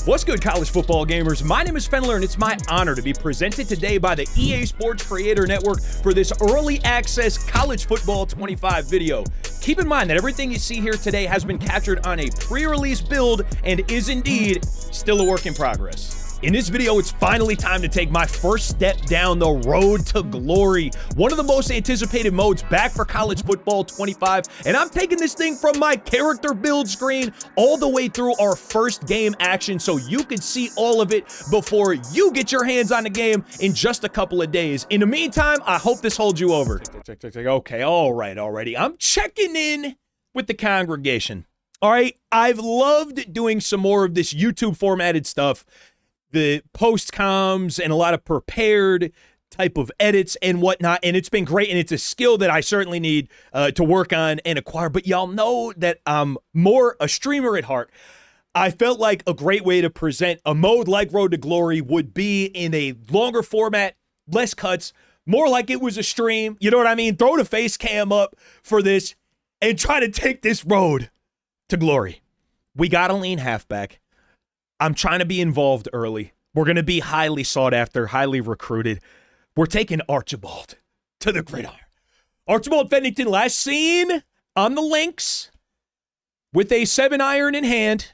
What's good, college football gamers? My name is Fenler, and it's my honor to be presented today by the EA Sports Creator Network for this early access College Football 25 video. Keep in mind that everything you see here today has been captured on a pre-release build and is indeed still a work in progress. In this video, it's finally time to take my first step down the road to glory. One of the most anticipated modes back for College Football 25, and I'm taking this thing from my character build screen all the way through our first game action so you can see all of it before you get your hands on the game in just a couple of days. In the meantime, I hope this holds you over. Okay, all right, already. I'm checking in with the congregation. All right, I've loved doing some more of this YouTube formatted stuff. The post-coms and a lot of prepared type of edits and whatnot, and it's been great, and it's a skill that I certainly need to work on and acquire, but y'all know that I'm more a streamer at heart. I felt like a great way to present a mode like Road to Glory would be in a longer format, less cuts, more like it was a stream, you know what I mean? Throw the face cam up for this and try to take this road to glory. We got a lean halfback. I'm trying to be involved early. We're going to be highly sought after, highly recruited. We're taking Archibald to the gridiron. Archibald Fennington, last seen on the links with a 7-iron in hand.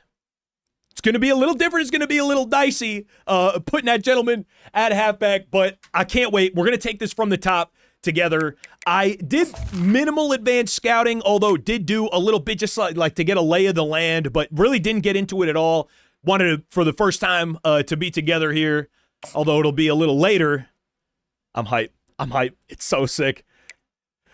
It's going to be a little different. It's going to be a little dicey putting that gentleman at halfback, but I can't wait. We're going to take this from the top together. I did minimal advanced scouting, although did do a little bit just like to get a lay of the land, but really didn't get into it at all. Wanted to, for the first time to be together here, although it'll be a little later. I'm hyped. It's so sick.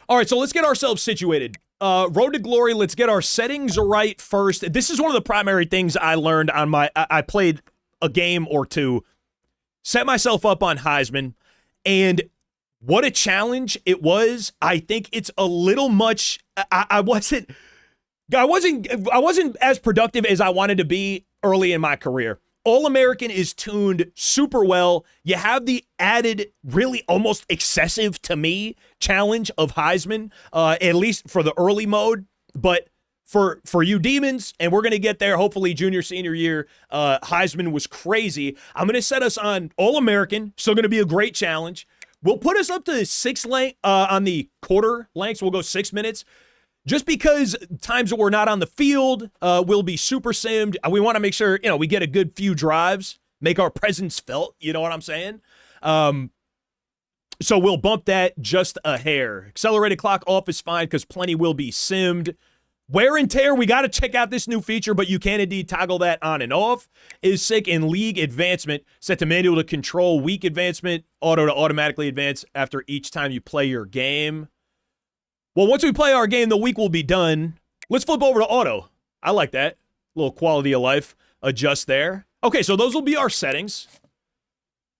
All right, so let's get ourselves situated. Road to Glory, let's get our settings right first. This is one of the primary things I learned on my, I played a game or two, set myself up on Heisman, and what a challenge it was. I think it's a little much, I wasn't as productive as I wanted to be early in my career. All-American is tuned super well. You have the added, really almost excessive to me, challenge of Heisman, at least for the early mode. But for you demons, and we're going to get there hopefully junior, senior year, Heisman was crazy. I'm going to set us on All-American, still going to be a great challenge. We'll put us up to 6 length on the quarter lengths. We'll go 6 minutes. Just because times that we're not on the field will be super simmed. We want to make sure, we get a good few drives, make our presence felt, you know what I'm saying? So we'll bump that just a hair. Accelerated clock off is fine because plenty will be simmed. Wear and tear, we got to check out this new feature, but you can indeed toggle that on and off. Is sick. In league advancement, set to manual to control. Week advancement, auto to automatically advance after each time you play your game. Well, once we play our game, the week will be done. Let's flip over to auto. I like that. A little quality of life adjust there. Okay, so those will be our settings.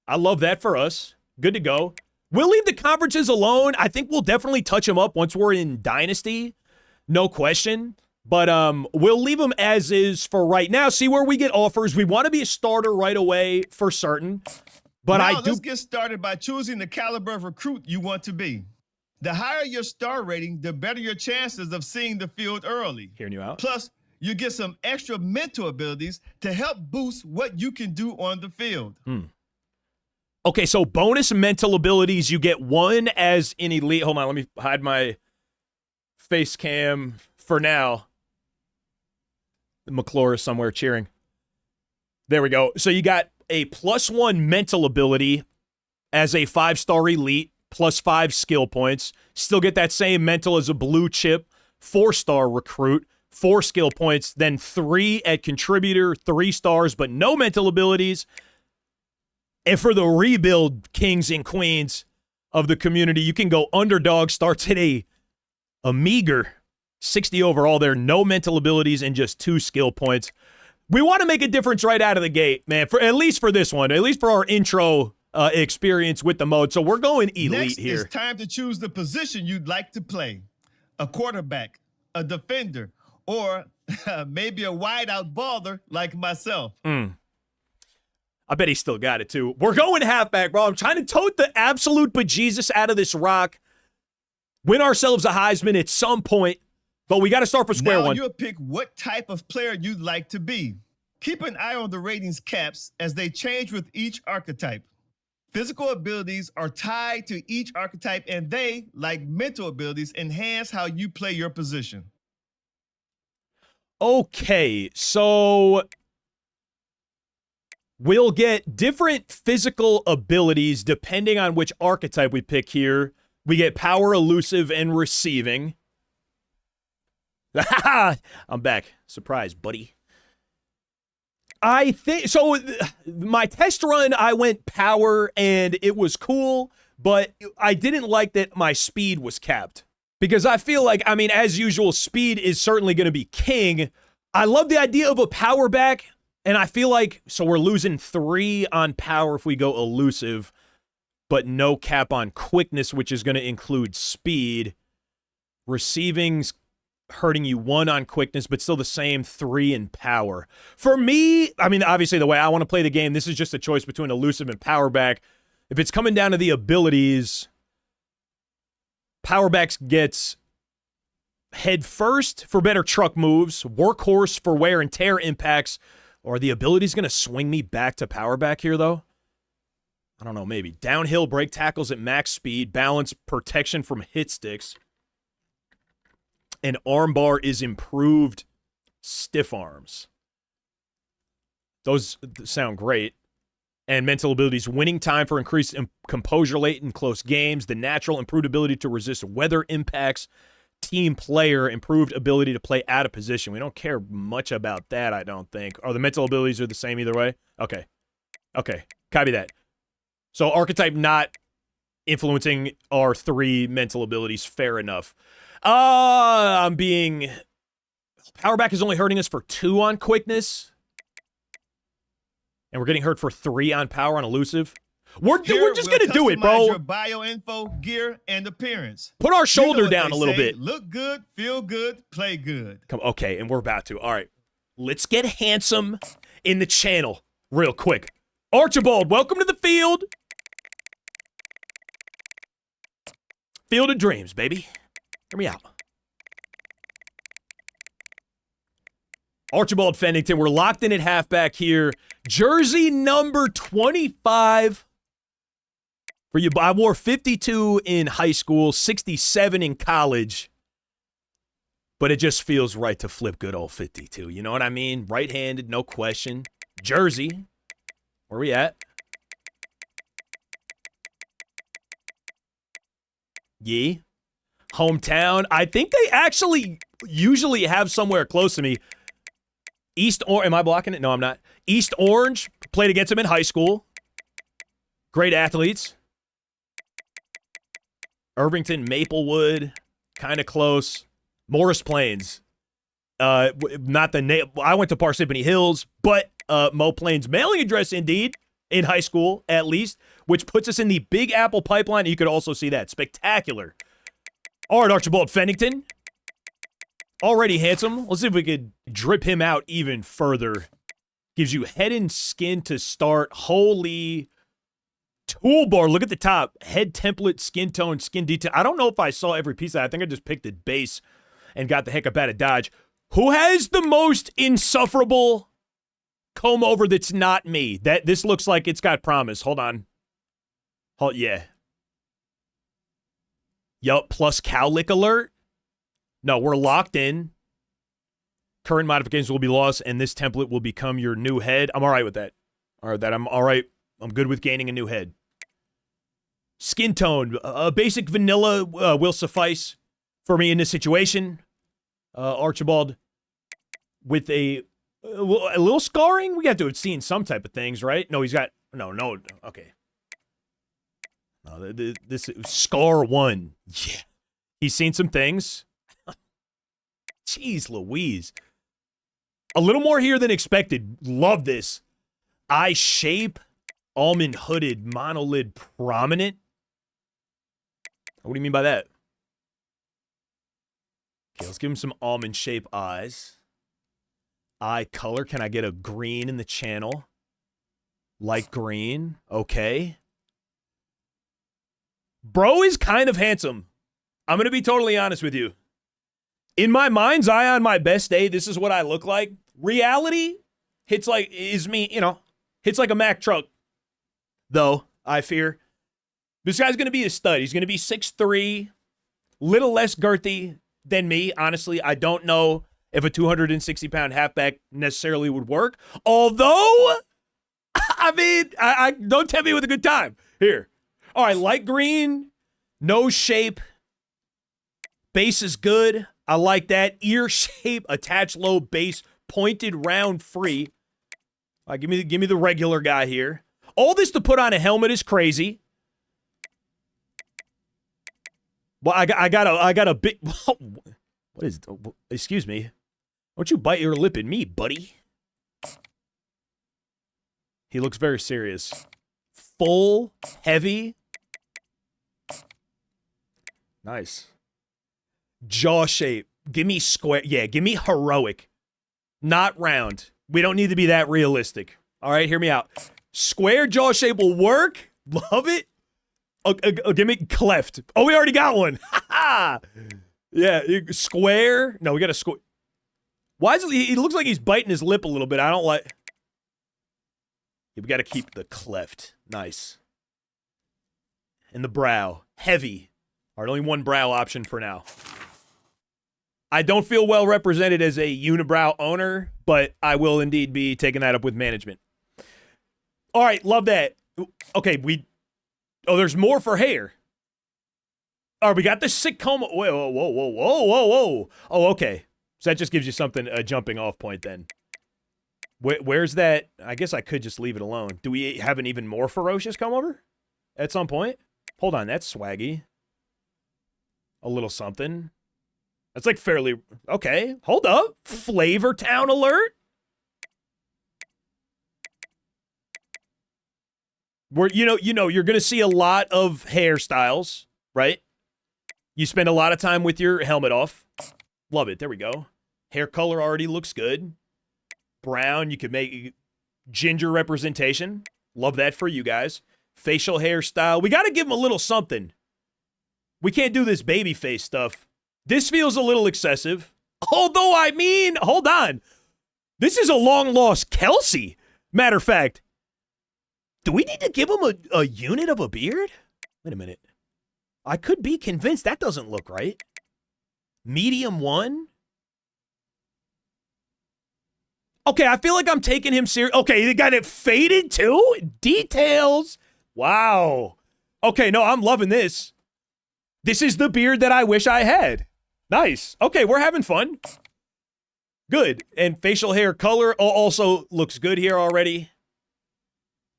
I love that for us. Good to go. We'll leave the conferences alone. I think we'll definitely touch them up once we're in Dynasty. No question. But we'll leave them as is for right now. See where we get offers. We want to be a starter right away for certain. But now, let's get started by choosing the caliber of recruit you want to be. The higher your star rating, the better your chances of seeing the field early. Hearing you out. Plus, you get some extra mental abilities to help boost what you can do on the field. Okay, so bonus mental abilities, you get 1 as an elite. Hold on, let me hide my face cam for now. McClure is somewhere cheering. There we go. So you got a +1 mental ability as a 5-star elite. +5 skill points. Still get that same mental as a blue chip 4-star recruit, 4 skill points, then 3 at contributor, 3 stars, but no mental abilities. And for the rebuild kings and queens of the community, you can go underdog, starts at a meager 60 overall there, no mental abilities and just 2 skill points. We want to make a difference right out of the gate, man, for at least for this one, at least for our intro experience with the mode. So we're going elite Next, here. It's time to choose the position you'd like to play. A quarterback, a defender, or maybe a wide-out baller like myself. I bet he still got it, too. We're going halfback, bro. I'm trying to tote the absolute bejesus out of this rock. Win ourselves a Heisman at some point, but we got to start from square one. Now you'll pick what type of player you'd like to be. Keep an eye on the ratings caps as they change with each archetype. Physical abilities are tied to each archetype, and they, like mental abilities, enhance how you play your position. Okay, so we'll get different physical abilities depending on which archetype we pick here. We get power, elusive, and receiving. I'm back. Surprise, buddy. I think so. My test run, I went power and it was cool, but I didn't like that my speed was capped because I feel like, I mean, as usual, speed is certainly going to be king. I love the idea of a power back, and I feel like, so we're losing 3 on power if we go elusive, but no cap on quickness, which is going to include speed. Receiving's hurting you 1 on quickness, but still the same 3 in power. For me, I mean, obviously the way I want to play the game, this is just a choice between elusive and power back. If it's coming down to the abilities, power backs gets head first for better truck moves, workhorse for wear and tear impacts, or the ability's going to swing me back to power back here, though? I don't know, maybe. Downhill break tackles at max speed, balance protection from hit sticks. And armbar is improved stiff arms. Those sound great. And mental abilities, winning time for increased composure late in close games, the natural improved ability to resist weather impacts, team player, improved ability to play out of position. We don't care much about that, I don't think. Or the mental abilities are the same either way? Okay. Okay. Copy that. So archetype not influencing our 3 mental abilities. Fair enough. I'm being... Power back is only hurting us for 2 on quickness. And we're getting hurt for 3 on power on elusive. We're just going to do it, bro. Your bio info, gear, and appearance. Put our shoulder down a little bit. Look good, feel good, play good. Come, okay, and we're about to. All right. Let's get handsome in the channel real quick. Archibald, welcome to the field. Field of dreams, baby. Hear me out. Archibald Fennington, we're locked in at halfback here. Jersey number 25 for you. I wore 52 in high school, 67 in college. But it just feels right to flip good old 52. You know what I mean? Right-handed, no question. Jersey. Where we at? Yee. Hometown. I think they actually usually have somewhere close to me. East Orange. Am I blocking it? No, I'm not. East Orange. Played against them in high school. Great athletes. Irvington, Maplewood. Kind of close. Morris Plains. Not the name. I went to Parsippany Hills, but Mo Plains mailing address indeed. In high school, at least. Which puts us in the Big Apple pipeline. You could also see that. Spectacular. All right, Archibald Fennington. Already handsome. Let's see if we could drip him out even further. Gives you head and skin to start. Holy toolbar. Look at the top. Head template, skin tone, skin detail. I don't know if I saw every piece of that. I think I just picked the base and got the heck up out of Dodge. Who has the most insufferable comb over that's not me? This looks like it's got promise. Hold on. Yeah. Yup, plus cowlick alert. No, we're locked in. Current modifications will be lost, and this template will become your new head. I'm all right with that. I'm all right. I'm good with gaining a new head. Skin tone. A basic vanilla will suffice for me in this situation. Archibald with a little scarring. We got to have seen some type of things, right? No, he's got... No. Okay. No, this Scar 1. Yeah. He's seen some things. Jeez Louise. A little more here than expected. Love this. Eye shape. Almond hooded. Monolid prominent. What do you mean by that? Okay, let's give him some almond shape eyes. Eye color. Can I get a green in the channel? Light green. Okay. Bro is kind of handsome. I'm going to be totally honest with you. In my mind's eye on my best day, this is what I look like. Reality, Hits like, hits like a Mack truck, though, I fear. This guy's going to be a stud. He's going to be 6'3", little less girthy than me. Honestly, I don't know if a 260-pound halfback necessarily would work. Although, I mean, I don't tempt me with a good time. Here. All right, light green, nose shape. Base is good. I like that. Ear shape, attached low base, pointed round free. All right, give me the regular guy here. All this to put on a helmet is crazy. Well, I got a big. What is? Excuse me. Don't you bite your lip at me, buddy. He looks very serious. Full, heavy. Nice. Jaw shape. Give me square. Yeah, give me heroic. Not round. We don't need to be that realistic. All right, hear me out. Square jaw shape will work. Love it. Give me cleft. Oh, we already got one. Yeah, square. No, we got a square. Why is it? He looks like he's biting his lip a little bit. I don't like. Yeah, we got to keep the cleft. Nice. And the brow. Heavy. All right, only one brow option for now. I don't feel well represented as a unibrow owner, but I will indeed be taking that up with management. All right, love that. Okay, oh, there's more for hair. All right, we got the sick coma. Whoa. Oh, okay. So that just gives you something, a jumping off point then. Where's that? I guess I could just leave it alone. Do we have an even more ferocious come over at some point? Hold on, that's swaggy. A little something. That's like fairly, okay, hold up. Flavor Town alert? You're going to see a lot of hairstyles, right? You spend a lot of time with your helmet off. Love it. There we go. Hair color already looks good. Brown, you could make ginger representation. Love that for you guys. Facial hairstyle. We got to give him a little something. We can't do this baby face stuff. This feels a little excessive. Although, I mean, hold on. This is a long-lost Kelsey. Matter of fact, do we need to give him a unit of a beard? Wait a minute. I could be convinced that doesn't look right. Medium 1? Okay, I feel like I'm taking him serious. Okay, they got it faded too? Details. Wow. Okay, no, I'm loving this. This is the beard that I wish I had. Nice. Okay, we're having fun. Good. And facial hair color also looks good here already.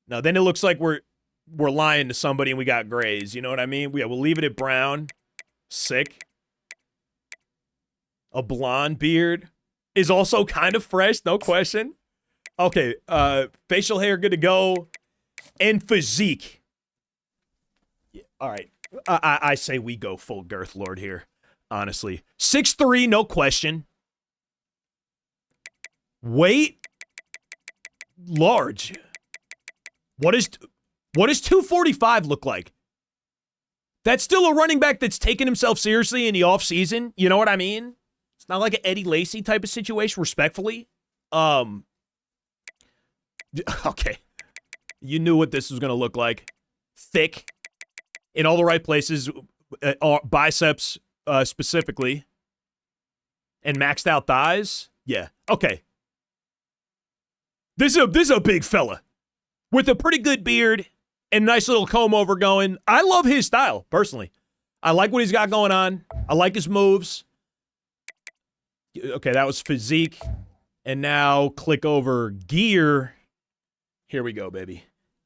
Now, then it looks like we're lying to somebody and we got grays. You know what I mean? Yeah, we'll leave it at brown. Sick. A blonde beard is also kind of fresh, no question. Okay, facial hair good to go. And physique. Yeah, all right. I say we go full girth lord here, honestly. 6'3", no question. Weight, large. What does 245 look like? That's still a running back that's taking himself seriously in the offseason. You know what I mean? It's not like an Eddie Lacy type of situation, respectfully. Okay. You knew what this was going to look like. Thick. In all the right places. Biceps, specifically. And maxed out thighs. Yeah. Okay. This is a big fella. With a pretty good beard and nice little comb over going. I love his style, personally. I like what he's got going on. I like his moves. Okay, that was physique. And now click over gear. Here we go, baby.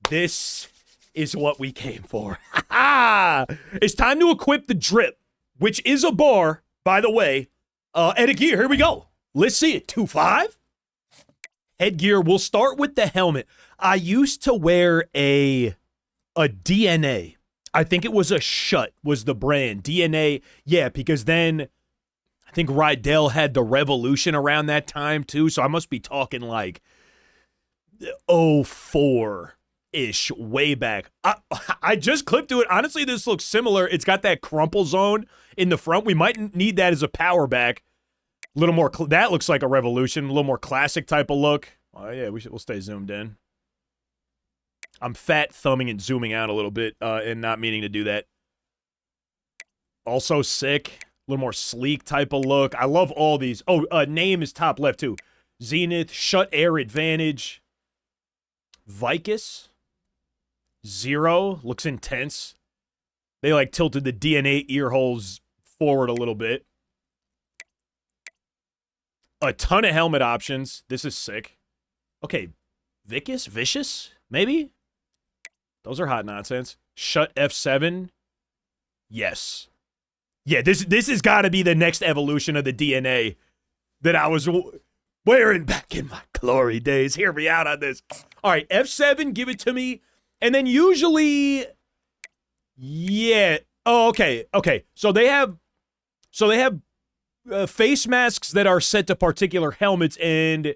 This is what we came for. It's time to equip the drip, which is a bar, by the way. And a gear, here we go. Let's see it. 2.5. Headgear, we'll start with the helmet. I used to wear a DNA. I think it was a Shut was the brand. DNA, yeah, because then I think Rydell had the Revolution around that time too, so I must be talking like 04-ish, way back. I just clipped to it. Honestly, this looks similar. It's got that crumple zone in the front. We might need that as a power back. A little more, that looks like a Revolution, a little more classic type of look. Oh, yeah, we'll stay zoomed in. I'm fat thumbing and zooming out a little bit and not meaning to do that. Also sick. A little more sleek type of look. I love all these. Oh, name is top left, too. Zenith, Shut Air Advantage. Vicus. Zero. Looks intense. They, like, tilted the DNA ear holes forward a little bit. A ton of helmet options. This is sick. Okay. Vicus? Vicious? Maybe? Those are hot nonsense. Shut F7. Yes. Yeah, this has got to be the next evolution of the DNA that I was wearing back in my glory days. Hear me out on this. All right, F7, give it to me. And then usually, yeah. Oh, okay. So they have face masks that are set to particular helmets, and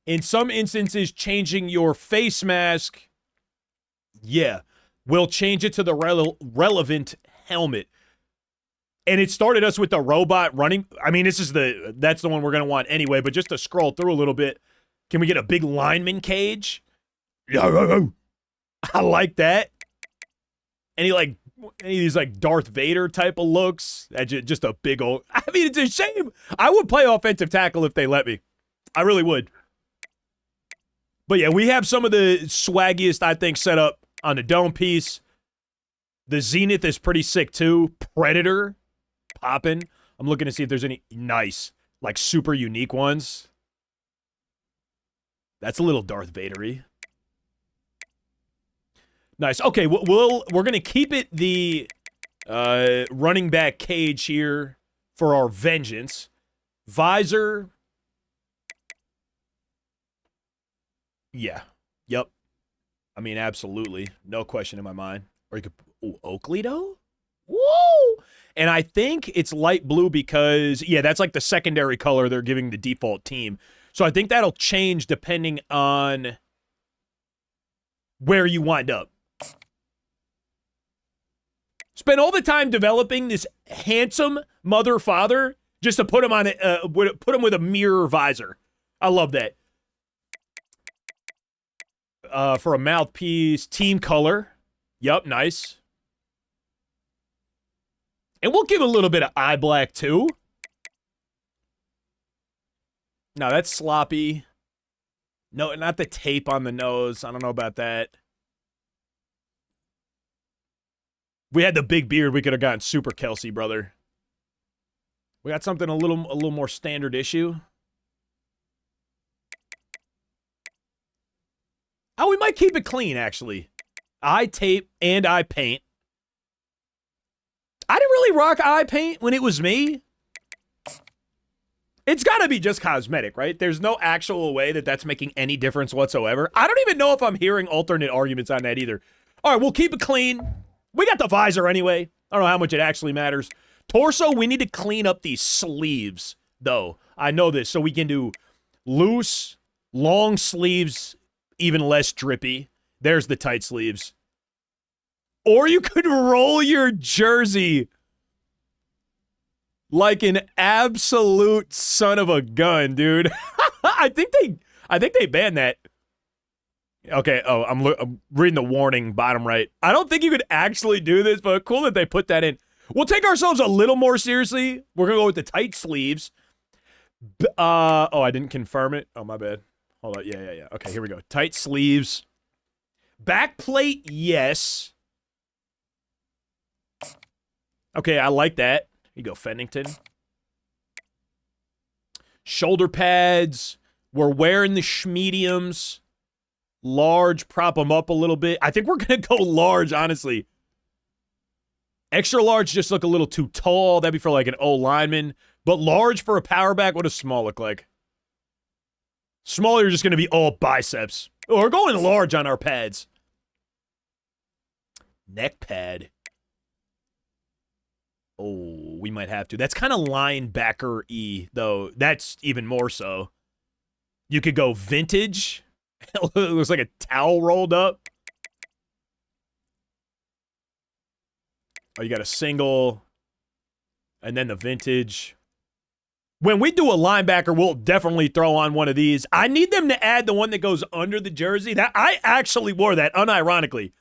in some instances, changing your face mask, yeah, will change it to the relevant helmet. And it started us with the robot running. I mean, that's the one we're going to want anyway, but just to scroll through a little bit, can we get a big lineman cage? I like that. Any of these like Darth Vader type of looks? Just a big old, I mean, it's a shame. I would play offensive tackle if they let me. I really would. But yeah, we have some of the swaggiest, I think, set up on the dome piece. The Zenith is pretty sick too. Predator. Poppin'. I'm looking to see if there's any nice, like super unique ones. That's a little Darth Vader-y. Nice. Okay, we're gonna keep it the running back cage here for our vengeance. Visor. Yeah. Yep. I mean, absolutely. No question in my mind. Or you could Oakley though? Whoa! And I think it's light blue because, yeah, that's like the secondary color they're giving the default team. So I think that'll change depending on where you wind up. Spend all the time developing this handsome mother-father just to put him on put him with a mirror visor. I love that. For a mouthpiece, team color. Yup, nice. And we'll give a little bit of eye black, too. No, that's sloppy. No, not the tape on the nose. I don't know about that. We had the big beard. We could have gotten Super Kelsey, brother. We got something a little more standard issue. Oh, we might keep it clean, actually. Eye tape and eye paint. I didn't really rock eye paint when it was me. It's got to be just cosmetic, right? There's no actual way that that's making any difference whatsoever. I don't even know if I'm hearing alternate arguments on that either. All right, we'll keep it clean. We got the visor anyway. I don't know how much it actually matters. Torso, we need to clean up these sleeves, though. I know this, so we can do loose, long sleeves, even less drippy. There's the tight sleeves. Or you could roll your jersey like an absolute son of a gun, dude. I think they banned that. Okay, I'm reading the warning bottom right. I don't think you could actually do this, but cool that they put that in. We'll take ourselves a little more seriously. We're going to go with the tight sleeves. Oh, I didn't confirm it. Oh, my bad. Hold on. Yeah. Okay, here we go. Tight sleeves. Back plate, yes. Okay, I like that. Here you go, Fennington. Shoulder pads. We're wearing the schmediums. Large, prop them up a little bit. I think we're going to go large, honestly. Extra large just look a little too tall. That'd be for like an O lineman. But large for a power back, what does small look like? Small, you're just going to be all biceps. Oh, we're going large on our pads. Neck pad. Oh, we might have to. That's kind of linebacker-y, though. That's even more so. You could go vintage. It looks like a towel rolled up. Oh, you got a single. And then the vintage. When we do a linebacker, we'll definitely throw on one of these. I need them to add the one that goes under the jersey. That I actually wore that, unironically.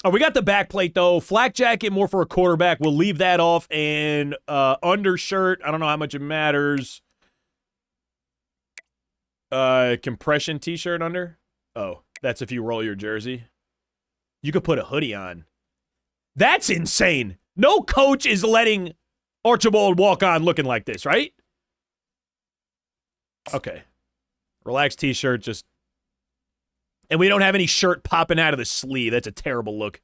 Oh, we got the back plate, though. Flak jacket, more for a quarterback. We'll leave that off. And undershirt, I don't know how much it matters. Compression t-shirt under. Oh, that's if you roll your jersey. You could put a hoodie on. That's insane. No coach is letting Archibald walk on looking like this, right? Okay. Relaxed t-shirt, just... And we don't have any shirt popping out of the sleeve. That's a terrible look.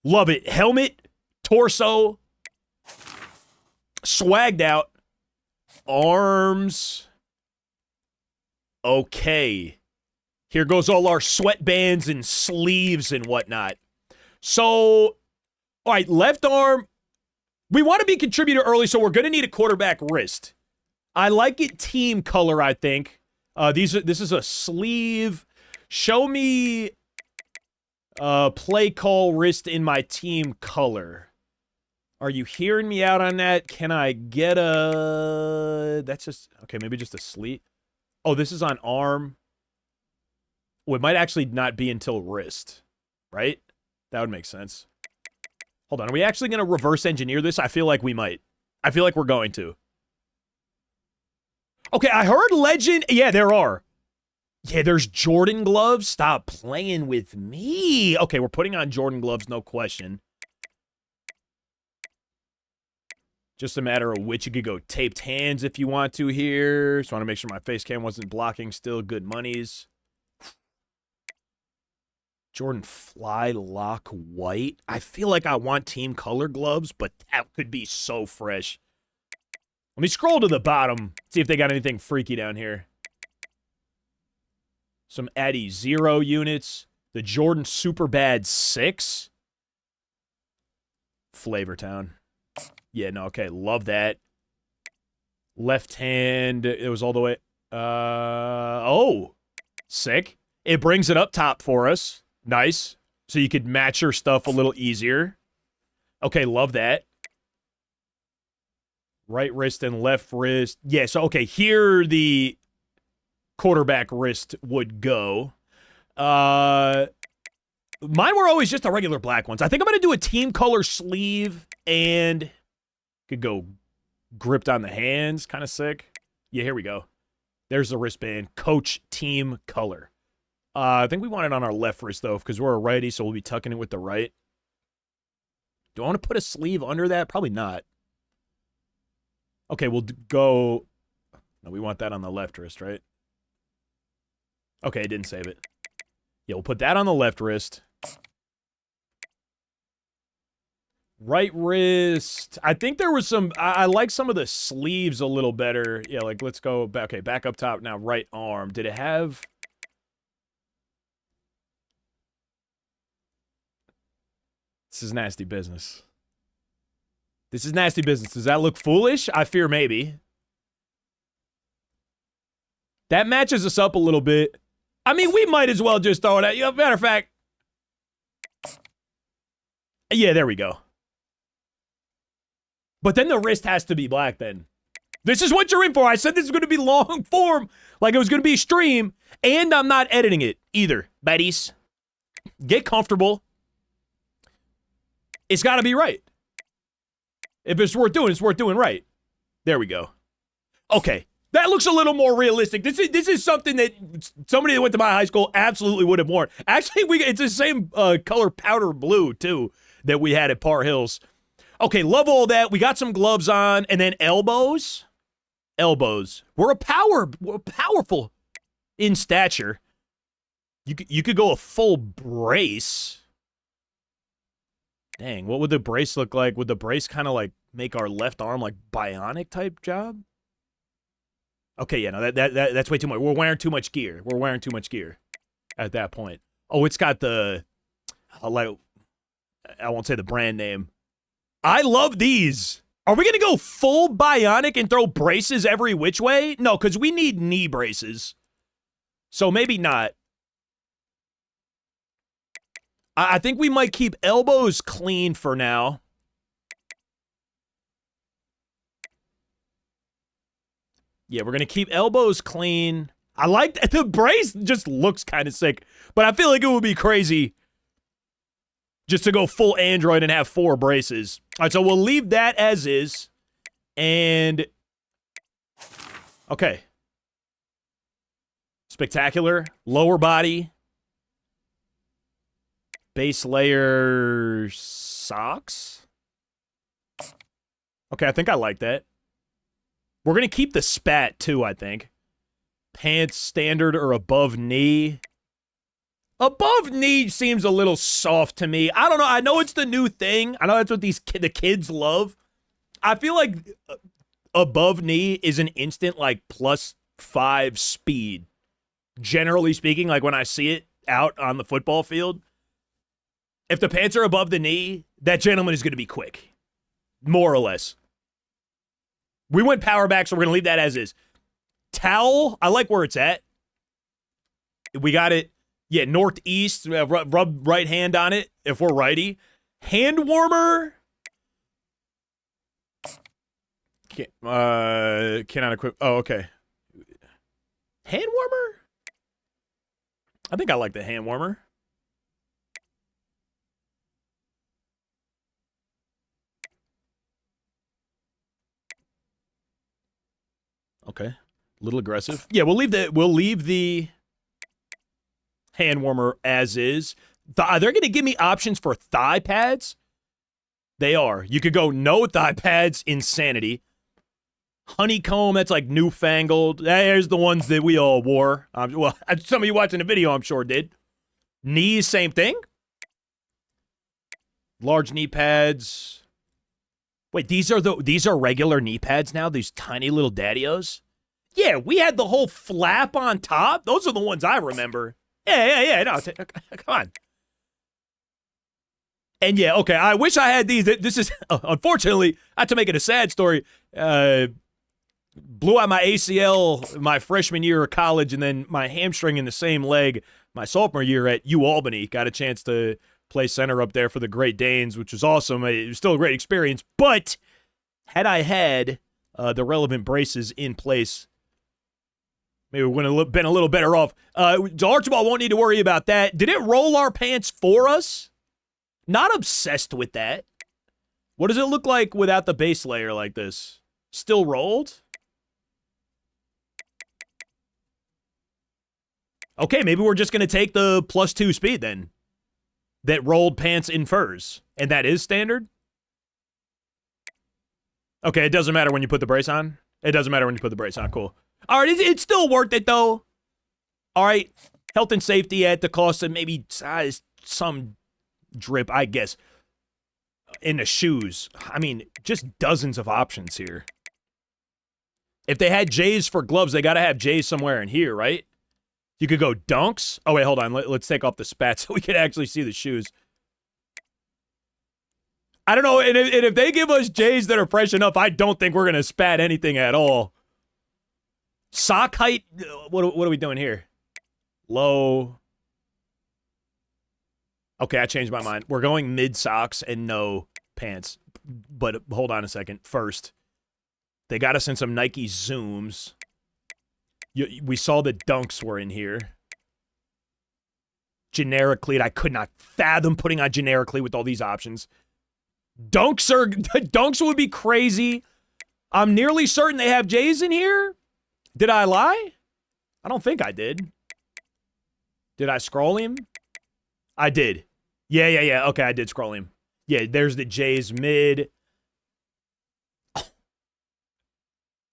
Love it. Helmet, torso, swagged out, arms. Okay. Here goes all our sweatbands and sleeves and whatnot. So, all right, left arm. We want to be contributor early, so we're going to need a quarterback wrist. I like it team color, I think. This is a sleeve. Show me play call wrist in my team color. Are you hearing me out on that? Can I get a... That's just... Okay, maybe just a sleeve. Oh, this is on arm. Oh, it might actually not be until wrist, right? That would make sense. Hold on, are we actually going to reverse engineer this? I feel like we might. I feel like we're going to. Okay, I heard legend. Yeah, there are. Yeah, there's Jordan gloves. Stop playing with me. Okay, we're putting on Jordan gloves, no question. Just a matter of which. You could go taped hands if you want to here. Just want to make sure my face cam wasn't blocking still. Good monies. Jordan Fly Lock White. I feel like I want team color gloves, but that could be so fresh. Let me scroll to the bottom, see if they got anything freaky down here. Some Addy Zero units. The Jordan Superbad 6. Flavortown. Yeah, no, okay, love that. Left hand, it was all the way. Oh, sick. It brings it up top for us. Nice. So you could match your stuff a little easier. Okay, love that. Right wrist and left wrist. Yeah, so, okay, here the quarterback wrist would go. Mine were always just the regular black ones. I think I'm going to do a team color sleeve and could go gripped on the hands. Kind of sick. Yeah, here we go. There's the wristband. Coach team color. I think we want it on our left wrist, though, because we're a righty, so we'll be tucking it with the right. Do I want to put a sleeve under that? Probably not. Okay, we'll go... No, we want that on the left wrist, right? Okay, it didn't save it. Yeah, we'll put that on the left wrist. Right wrist. I think there was some... I like some of the sleeves a little better. Yeah, like, let's go... Okay, back up top now. Right arm. Did it have... This is nasty business. This is nasty business. Does that look foolish? I fear maybe. That matches us up a little bit. I mean, we might as well just throw it at... Matter of fact... Yeah, there we go. But then the wrist has to be black then. This is what you're in for. I said this is going to be long form, like it was going to be a stream, and I'm not editing it either, baddies. Get comfortable. It's got to be right. If it's worth doing right. There we go. Okay. That looks a little more realistic. This is something that somebody that went to my high school absolutely would have worn. Actually, it's the same color powder blue, too, that we had at Par Hills. Okay, love all that. We got some gloves on. And then elbows. Elbows. We're powerful in stature. You could go a full brace. Dang, what would the brace look like? Would the brace kind of like make our left arm like bionic type job? Okay, yeah, no, that's way too much. We're wearing too much gear. We're wearing too much gear at that point. Oh, it's got the, like, I won't say the brand name. I love these. Are we going to go full bionic and throw braces every which way? No, because we need knee braces. So maybe not. I think we might keep elbows clean for now. Yeah, we're going to keep elbows clean. I like the brace just looks kind of sick, but I feel like it would be crazy just to go full Android and have 4 braces. All right, so we'll leave that as is. And, okay. Spectacular. Lower body. Base layer socks. Okay, I think I like that. We're going to keep the spat, too, I think. Pants standard or above knee. Above knee seems a little soft to me. I don't know. I know it's the new thing. I know that's what the kids love. I feel like above knee is an instant, like, +5 speed. Generally speaking, like when I see it out on the football field, if the pants are above the knee, that gentleman is going to be quick. More or less. We went power back, so we're going to leave that as is. Towel, I like where it's at. We got it, yeah, northeast. Rub right hand on it if we're righty. Hand warmer. Cannot equip. Oh, okay. Hand warmer? I think I like the hand warmer. Okay. A little aggressive. Yeah, we'll leave the hand warmer as is. They're going to give me options for thigh pads. They are. You could go no thigh pads, insanity. Honeycomb, that's like newfangled. There's the ones that we all wore. Well, some of you watching the video, I'm sure, did. Knees, same thing. Large knee pads. Wait, these are regular knee pads now? These tiny little daddy-os? Yeah, we had the whole flap on top. Those are the ones I remember. Yeah. No, come on. And yeah, okay, I wish I had these. This is, unfortunately, not to make it a sad story, blew out my ACL my freshman year of college and then my hamstring in the same leg my sophomore year at Albany. Got a chance to play center up there for the Great Danes, which was awesome. It was still a great experience. But had I had the relevant braces in place, maybe we would have been a little better off. Archibald won't need to worry about that. Did it roll our pants for us? Not obsessed with that. What does it look like without the base layer like this? Still rolled? Okay, maybe we're just going to take the +2 speed then. That rolled pants infers. And that is standard? Okay, it doesn't matter when you put the brace on? It doesn't matter when you put the brace on. Cool. All right, it's still worth it, though. All right, health and safety at the cost of maybe some drip, I guess, in the shoes. I mean, just dozens of options here. If they had J's for gloves, they got to have J's somewhere in here, right? You could go dunks. Oh, wait, hold on. Let's take off the spats so we can actually see the shoes. I don't know. And if they give us J's that are fresh enough, I don't think we're going to spat anything at all. Sock height. What are we doing here? Low. Okay, I changed my mind. We're going mid socks and no pants. But hold on a second. First, they got us in some Nike Zooms. We saw the dunks were in here. Generic cleat. I could not fathom putting on generic cleat with all these options. Dunks would be crazy. I'm nearly certain they have J's in here. Did I lie? I don't think I did. Did I scroll him? I did. Yeah. Okay, I did scroll him. Yeah, there's the J's mid. Oh.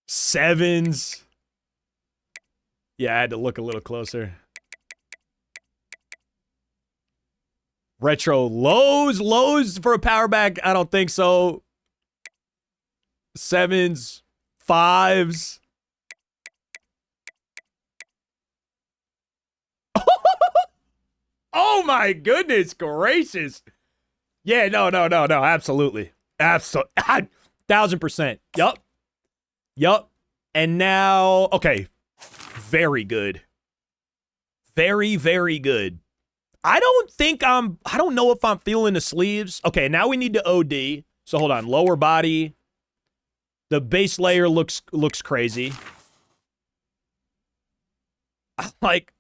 Sevens. Yeah, I had to look a little closer. Retro lows. Lows for a power back? I don't think so. Sevens. Fives. Oh my goodness gracious. Yeah, no. Absolutely. 1000%. Yup. And now, okay. Very good. Very, very good. I don't know if I'm feeling the sleeves. Okay, now we need to OD. So hold on. Lower body. The base layer looks crazy. Like,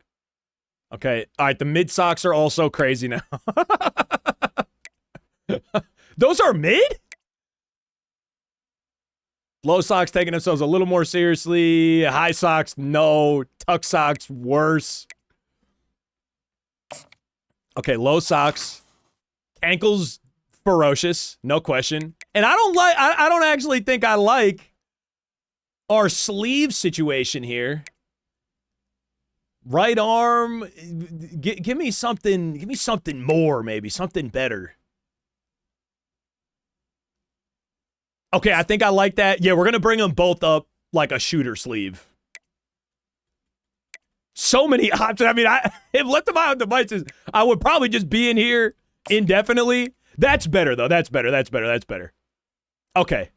okay, all right, the mid socks are also crazy now. Those are mid? Low socks taking themselves a little more seriously. High socks, no. Tuck socks, worse. Okay, low socks. Ankles, ferocious, no question. And I don't actually think I like our sleeve situation here. Right arm, give me something more, maybe something better. Okay, I think I like that. Yeah, we're gonna bring them both up like a shooter sleeve. So many options. I mean, if left to my own devices, I would probably just be in here indefinitely. That's better though. That's better. Okay.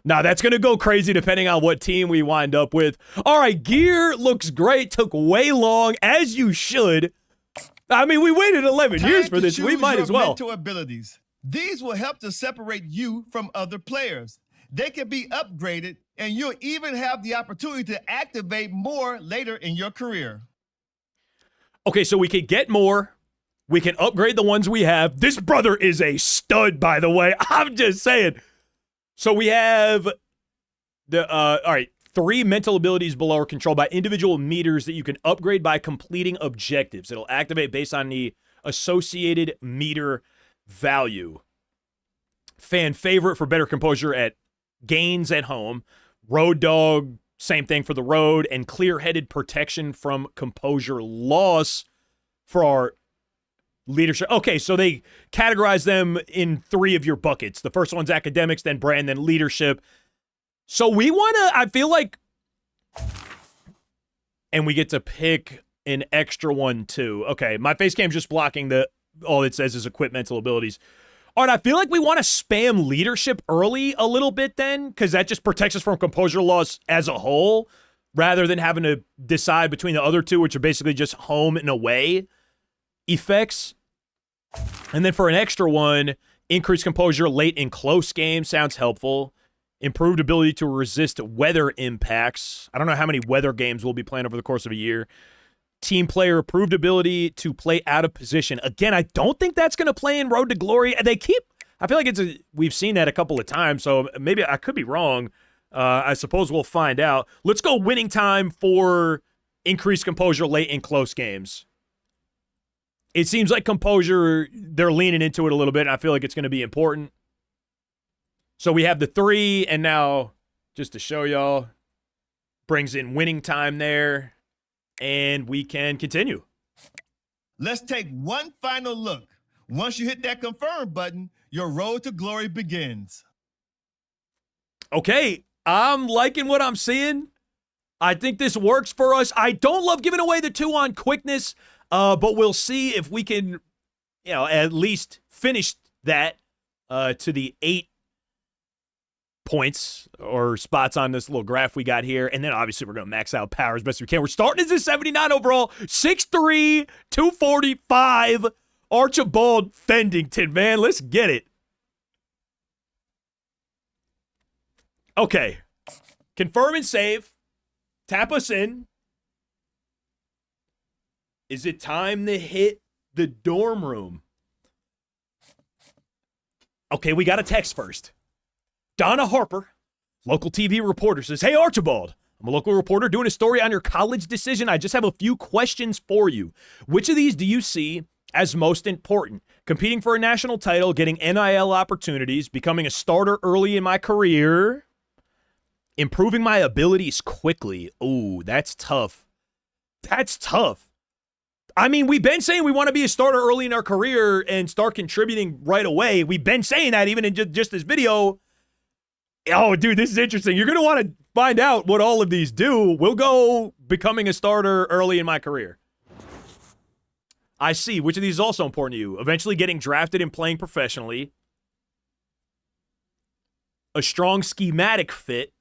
Now, that's going to go crazy depending on what team we wind up with. All right, gear looks great. Took way long, as you should. I mean, we waited 11 years for this. We might as well. Mental abilities. These will help to separate you from other players. They can be upgraded, and you'll even have the opportunity to activate more later in your career. Okay, so we can get more. We can upgrade the ones we have. This brother is a stud, by the way. I'm just saying. So we have the, all right, 3 mental abilities below are controlled by individual meters that you can upgrade by completing objectives. It'll activate based on the associated meter value. Fan favorite for better composure at gains at home. Road dog, same thing for the road. And clear-headed protection from composure loss for our leadership. Okay, so they categorize them in 3 of your buckets. The first one's academics, then brand, then leadership. So we want to, I feel like, and we get to pick an extra one too. Okay, my face cam's just blocking all it says is equip mental abilities. All right, I feel like we want to spam leadership early a little bit then, because that just protects us from composure loss as a whole, rather than having to decide between the other 2, which are basically just home and away effects. And then for an extra one, increased composure late in close games sounds helpful. Improved ability to resist weather impacts. I don't know how many weather games we'll be playing over the course of a year. Team player approved ability to play out of position. Again, I don't think that's going to play in Road to Glory. I feel like we've seen that a couple of times, so maybe I could be wrong. I suppose we'll find out. Let's go winning time for increased composure late in close games. It seems like composure, they're leaning into it a little bit, and I feel like it's going to be important. So we have the 3, and now, just to show y'all, brings in winning time there, and we can continue. Let's take one final look. Once you hit that confirm button, your road to glory begins. Okay, I'm liking what I'm seeing. I think this works for us. I don't love giving away the 2 on quickness, but we'll see if we can, at least finish that to the 8 points or spots on this little graph we got here. And then obviously we're going to max out power as best we can. We're starting as a 79 overall, 6'3", 245, Archibald Fendington, man. Let's get it. Okay. Confirm and save. Tap us in. Is it time to hit the dorm room? Okay, we got a text first. Donna Harper, local TV reporter, says, "Hey, Archibald, I'm a local reporter doing a story on your college decision. I just have a few questions for you. Which of these do you see as most important? Competing for a national title, getting NIL opportunities, becoming a starter early in my career, improving my abilities quickly." Ooh, that's tough. That's tough. I mean, we've been saying we want to be a starter early in our career and start contributing right away. We've been saying that even in just this video. Oh, dude, this is interesting. You're going to want to find out what all of these do. We'll go becoming a starter early in my career. I see. Which of these is also important to you? Eventually getting drafted and playing professionally. A strong schematic fit.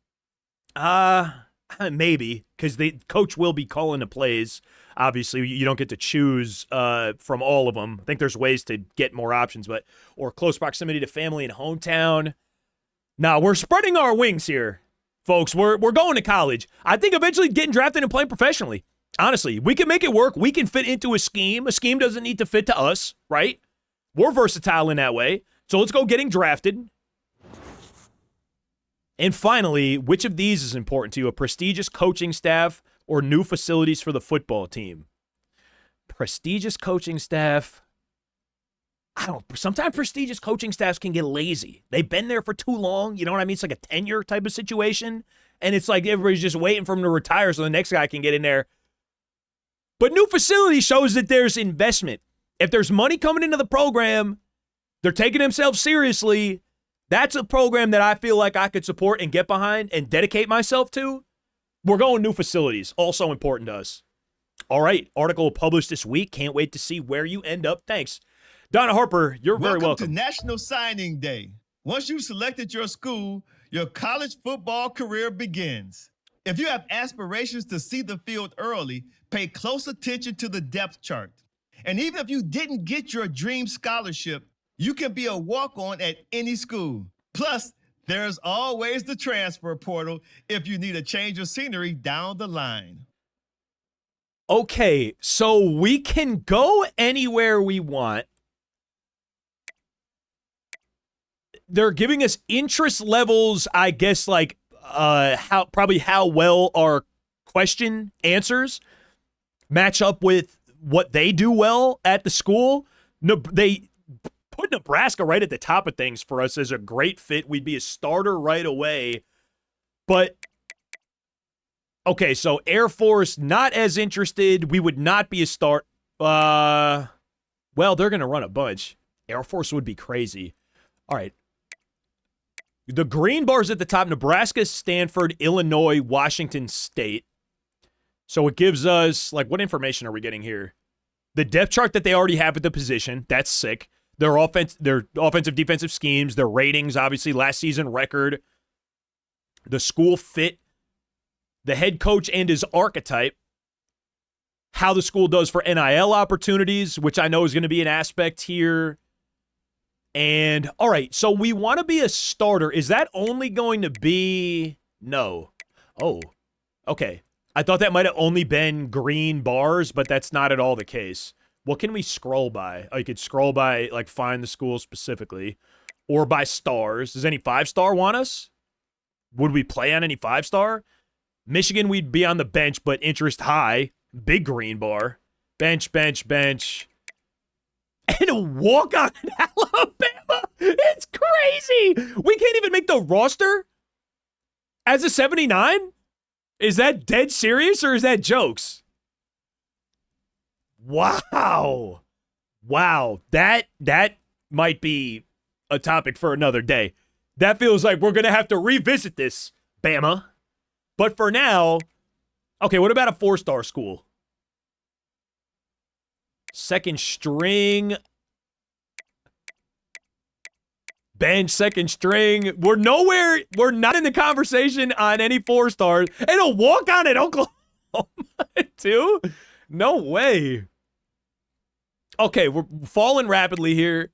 Maybe, because the coach will be calling the plays. Obviously, you don't get to choose from all of them. I think there's ways to get more options, or close proximity to family and hometown. Now, we're spreading our wings here. folks. We're going to college. I think eventually getting drafted and playing professionally. Honestly, we can make it work. We can fit into a scheme. A scheme doesn't need to fit to us, right? We're versatile in that way. So let's go getting drafted. And finally, which of these is important to you? A prestigious coaching staff or new facilities for the football team? Prestigious coaching staff. Sometimes prestigious coaching staffs can get lazy. They've been there for too long. You know what I mean? It's like a tenure type of situation. And it's like everybody's just waiting for him to retire so the next guy can get in there. But new facility shows that there's investment. If there's money coming into the program, they're taking themselves seriously. That's a program that I feel like I could support and get behind and dedicate myself to. We're going new facilities. Also important to us. All right. Article published this week. Can't wait to see where you end up. Thanks. Donna Harper, you're very welcome. Welcome to National Signing Day. Once you've selected your school, your college football career begins. If you have aspirations to see the field early, pay close attention to the depth chart. And even if you didn't get your dream scholarship, you can be a walk-on at any school. Plus, there's always the transfer portal if you need a change of scenery down the line. Okay, so we can go anywhere we want. They're giving us interest levels, I guess, like how well our question answers match up with what they do well at the school. No, they put Nebraska right at the top of things for us as a great fit. We'd be a starter right away. But, okay, so Air Force, not as interested. We would not be a start. Well, they're going to run a bunch. Air Force would be crazy. All right. The green bars at the top, Nebraska, Stanford, Illinois, Washington State. So it gives us, like, what information are we getting here? The depth chart that they already have at the position. That's sick. Their offensive, defensive schemes, their ratings, obviously, last season record. The school fit. The head coach and his archetype. How the school does for NIL opportunities, which I know is going to be an aspect here. And, all right, so we want to be a starter. Is that only going to be... No. Oh, okay. I thought that might have only been green bars, but that's not at all the case. What can we scroll by? Oh, you could scroll by, like, find the school specifically. Or by stars. Does any 5-star want us? Would we play on any 5-star? Michigan, we'd be on the bench, but interest high. Big green bar. Bench, bench, bench. And a walk-on in Alabama. It's crazy. We can't even make the roster as a 79? Is that dead serious or is that jokes? Wow. Wow. That might be a topic for another day. That feels like we're going to have to revisit this, Bama. But for now, okay, what about a 4-star school? Second string. Bench, second string. We're not in the conversation on any 4-stars. And a walk-on at Oklahoma, too? No way. Okay, we're falling rapidly here.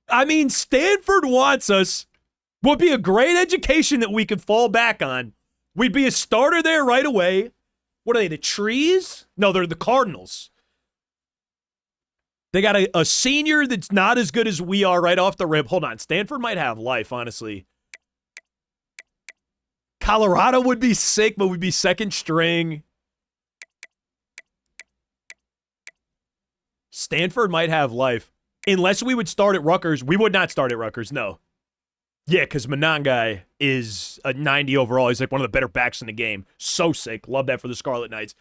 I mean, Stanford wants us. Would be a great education that we could fall back on. We'd be a starter there right away. What are they, the Trees? No, they're the Cardinals. They got a senior that's not as good as we are right off the rip. Hold on. Stanford might have life, honestly. Colorado would be sick, but we'd be second string. Stanford might have life. Unless we would start at Rutgers. We would not start at Rutgers, no. Yeah, because Monangai is a 90 overall. He's like one of the better backs in the game. So sick. Love that for the Scarlet Knights.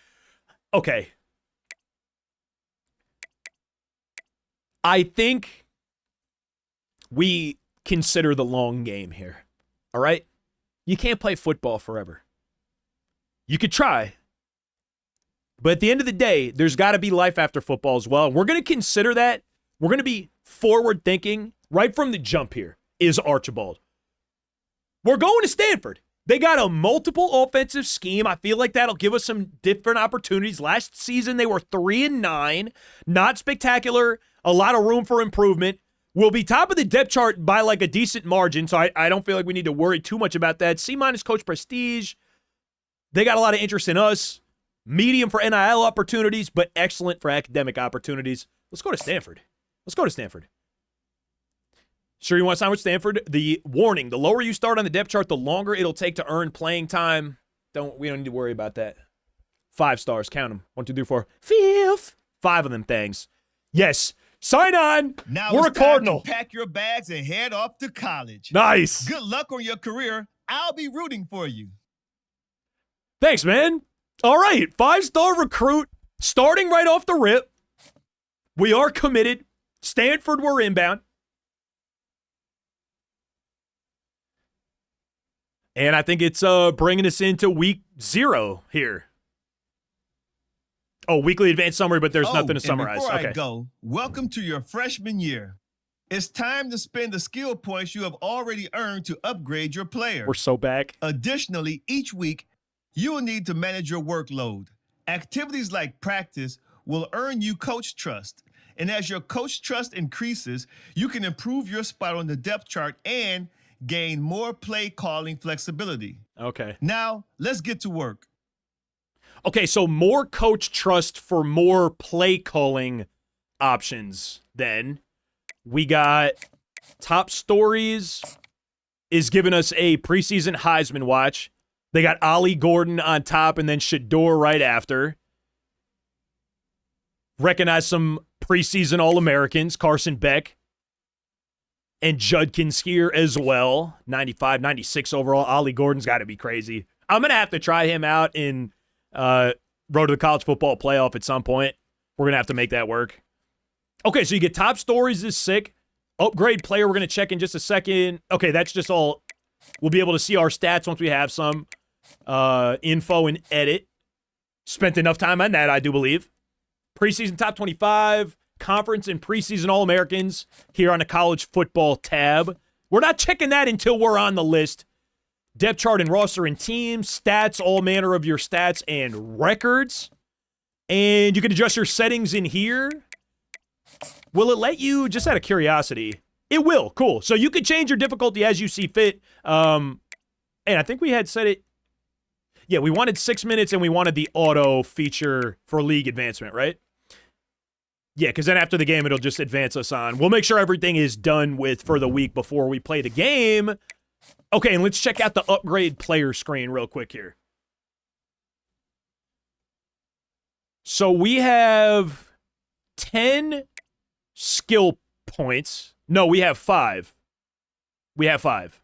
Okay. I think we consider the long game here. All right? You can't play football forever. You could try. But at the end of the day, there's got to be life after football as well. We're going to consider that. We're going to be forward thinking right from the jump here is Archibald. We're going to Stanford. They got a multiple offensive scheme. I feel like that'll give us some different opportunities. Last season, they were 3-9. Not spectacular. A lot of room for improvement. We'll be top of the depth chart by like a decent margin, so I don't feel like we need to worry too much about that. C- coach prestige. They got a lot of interest in us. Medium for NIL opportunities, but excellent for academic opportunities. Let's go to Stanford. Sure you want to sign with Stanford? The warning, the lower you start on the depth chart, the longer it'll take to earn playing time. We don't need to worry about that. 5 stars, count them. 1, 2, 3, 4, 5. 5 of them things. Yes. Sign on. Now we're a it's time Cardinal. to pack your bags and head off to college. Nice. Good luck on your career. I'll be rooting for you. Thanks, man. All right. 5-star recruit starting right off the rip. We are committed. Stanford, we're inbound. And I think it's bringing us into week 0 here. Oh, weekly advanced summary, but there's nothing to summarize. Before okay. I go, welcome to your freshman year. It's time to spend the skill points you have already earned to upgrade your player. We're so back. Additionally, each week, you will need to manage your workload. Activities like practice will earn you coach trust. And as your coach trust increases, you can improve your spot on the depth chart and gain more play calling flexibility. Okay. Now, let's get to work. Okay, so more coach trust for more play calling options then. We got Top Stories is giving us a preseason Heisman watch. They got Ollie Gordon on top and then Shador right after. Recognize some preseason All-Americans, Carson Beck and Judkins here as well. 95, 96 overall. Ollie Gordon's got to be crazy. I'm going to have to try him out in Road to the College Football Playoff at some point. We're going to have to make that work. Okay, so you get Top Stories is sick. Upgrade player we're going to check in just a second. Okay, that's just all. We'll be able to see our stats once we have some info and edit. Spent enough time on that, I do believe. Preseason Top 25, Conference and Preseason All-Americans here on the College Football tab. We're not checking that until we're on the list. Depth chart and roster and team, stats, all manner of your stats and records. And you can adjust your settings in here. Will it let you, just out of curiosity? It will. Cool. So you can change your difficulty as you see fit. And I think we had set it. Yeah, we wanted 6 minutes and we wanted the auto feature for league advancement, right? Yeah, because then after the game, it'll just advance us on. We'll make sure everything is done with for the week before we play the game. Okay, and let's check out the upgrade player screen real quick here. So we have 10 skill points. No, we have 5. We have 5.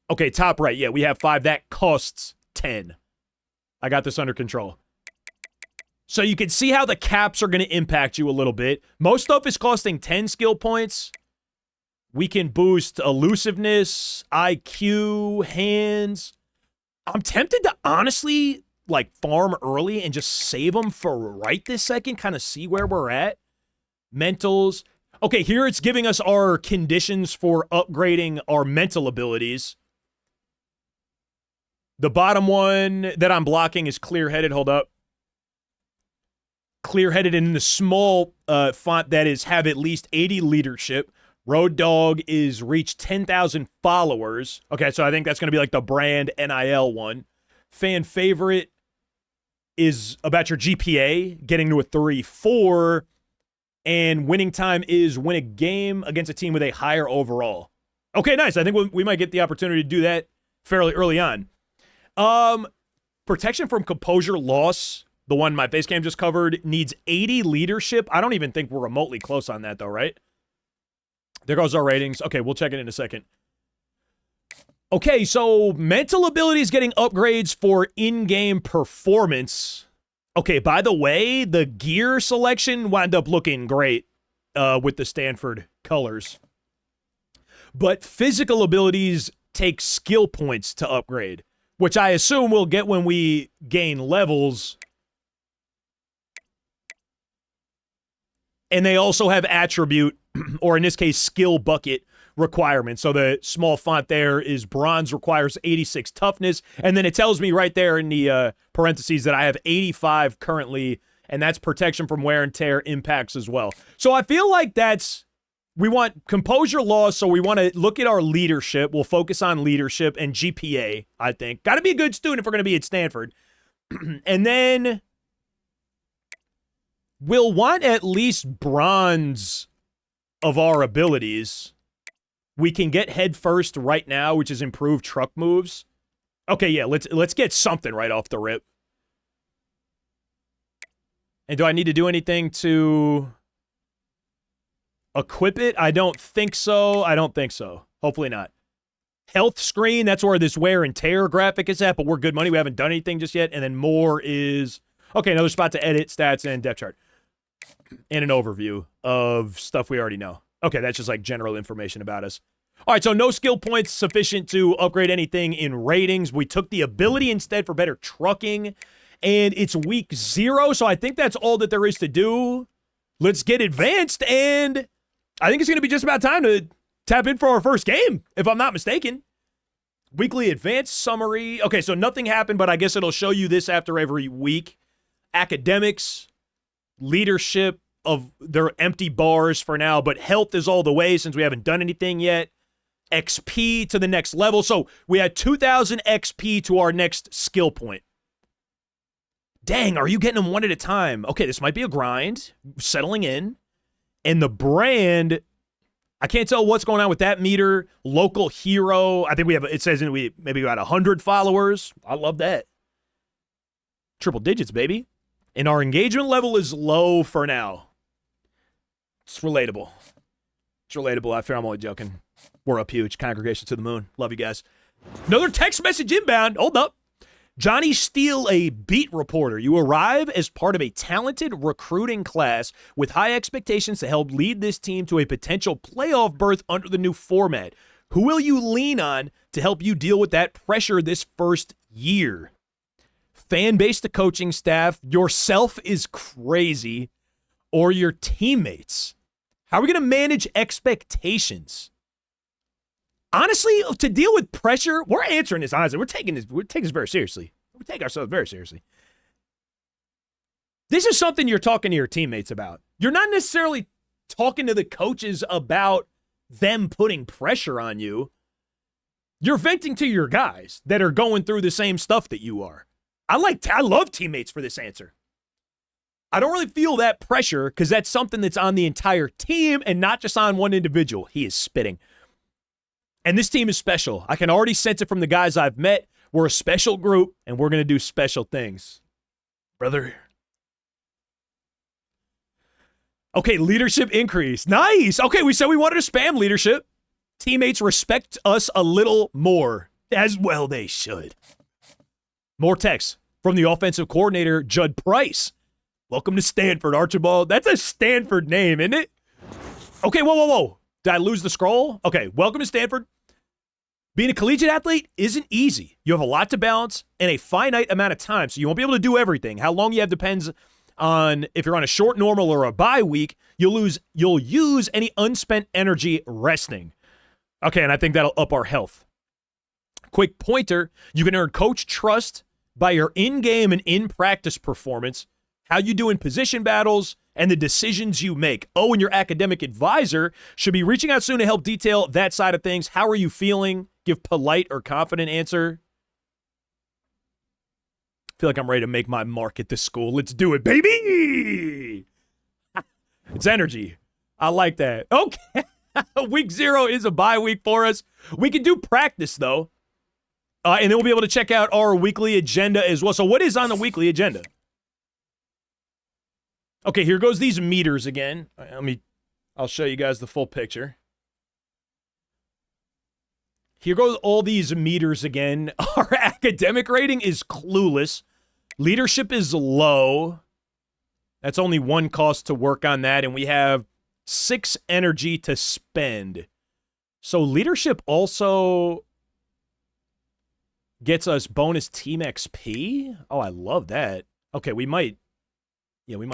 Okay, top right. Yeah, we have 5. That costs 10. I got this under control. So you can see how the caps are going to impact you a little bit. Most stuff is costing 10 skill points. We can boost elusiveness, IQ, hands. I'm tempted to honestly farm early and just save them for right this second, kind of see where we're at. Mentals. Okay, here it's giving us our conditions for upgrading our mental abilities. The bottom one that I'm blocking is clear-headed. Hold up. Clear-headed in the small font that is have at least 80 leadership. Road Dog is reach 10,000 followers. Okay, so I think that's going to be like the brand NIL one. Fan favorite is about your GPA, getting to a 3.4. And winning time is win a game against a team with a higher overall. Okay, nice. I think we might get the opportunity to do that fairly early on. Protection from composure loss, the one my face cam just covered, needs 80 leadership. I don't even think we're remotely close on that, though, right? There goes our ratings. Okay, we'll check it in a second. Okay, so mental abilities getting upgrades for in-game performance. Okay, by the way, the gear selection wound up looking great with the Stanford colors. But physical abilities take skill points to upgrade, which I assume we'll get when we gain levels. And they also have attribute, or in this case, skill bucket requirements. So the small font there is bronze requires 86 toughness. And then it tells me right there in the parentheses that I have 85 currently and that's protection from wear and tear impacts as well. So I feel like we want composure loss, so we want to look at our leadership. We'll focus on leadership and GPA, I think. Got to be a good student if we're going to be at Stanford. And then we'll want at least bronze of our abilities. We can get head first right now, which is improved truck moves. Okay, yeah, let's get something right off the rip. And do I need to do anything to equip it? I don't think so. Hopefully not. Health screen, that's where this wear and tear graphic is at, but we're good money. We haven't done anything just yet. And then more is, okay, another spot to edit stats and depth chart. And an overview of stuff we already know. Okay, that's just like general information about us. All right, so no skill points sufficient to upgrade anything in ratings. We took the ability instead for better trucking, and it's week 0, so I think that's all that there is to do. Let's get advanced, and I think it's going to be just about time to tap in for our first game, if I'm not mistaken. Weekly advanced summary. Okay, so nothing happened, but I guess it'll show you this after every week. Academics, leadership of their empty bars for now, but health is all the way since we haven't done anything yet. XP to the next level. So we had 2,000 XP to our next skill point. Dang, are you getting them one at a time? Okay, this might be a grind. Settling in. And the brand, I can't tell what's going on with that meter. Local hero. I think it says we maybe got 100 followers. I love that. Triple digits, baby. And our engagement level is low for now. It's relatable. I fear I'm only joking. We're up huge. Congregation to the moon. Love you guys. Another text message inbound. Hold up. Johnny Steele, a beat reporter. You arrive as part of a talented recruiting class with high expectations to help lead this team to a potential playoff berth under the new format. Who will you lean on to help you deal with that pressure this first year? Fan base to coaching staff, yourself is crazy, or your teammates? How are we going to manage expectations? Honestly, to deal with pressure, we're answering this honestly. We're taking this very seriously. We take ourselves very seriously. This is something you're talking to your teammates about. You're not necessarily talking to the coaches about them putting pressure on you. You're venting to your guys that are going through the same stuff that you are. I love teammates for this answer. I don't really feel that pressure because that's something that's on the entire team and not just on one individual. He is spitting. And this team is special. I can already sense it from the guys I've met. We're a special group, and we're going to do special things. Brother. Okay, leadership increase. Nice. Okay, we said we wanted to spam leadership. Teammates respect us a little more. As well they should. More text from the offensive coordinator, Judd Price. Welcome to Stanford, Archibald. That's a Stanford name, isn't it? Okay, whoa. Did I lose the scroll? Okay, welcome to Stanford. Being a collegiate athlete isn't easy. You have a lot to balance in a finite amount of time, so you won't be able to do everything. How long you have depends on if you're on a short normal or a bye week. You'll use any unspent energy resting. Okay, and I think that'll up our health. Quick pointer, you can earn coach trust by your in-game and in-practice performance, how you do in position battles, and the decisions you make. Oh, and your academic advisor should be reaching out soon to help detail that side of things. How are you feeling? Give polite or confident answer. I feel like I'm ready to make my mark at this school. Let's do it, baby! It's energy. I like that. Okay. Week 0 is a bye week for us. We can do practice, though. And then we'll be able to check out our weekly agenda as well. So what is on the weekly agenda? Okay, here goes these meters again. I'll show you guys the full picture. Here goes all these meters again. Our academic rating is clueless. Leadership is low. That's only one cost to work on that, and we have 6 energy to spend. So leadership also gets us bonus team XP. Oh, I love that. Okay, we might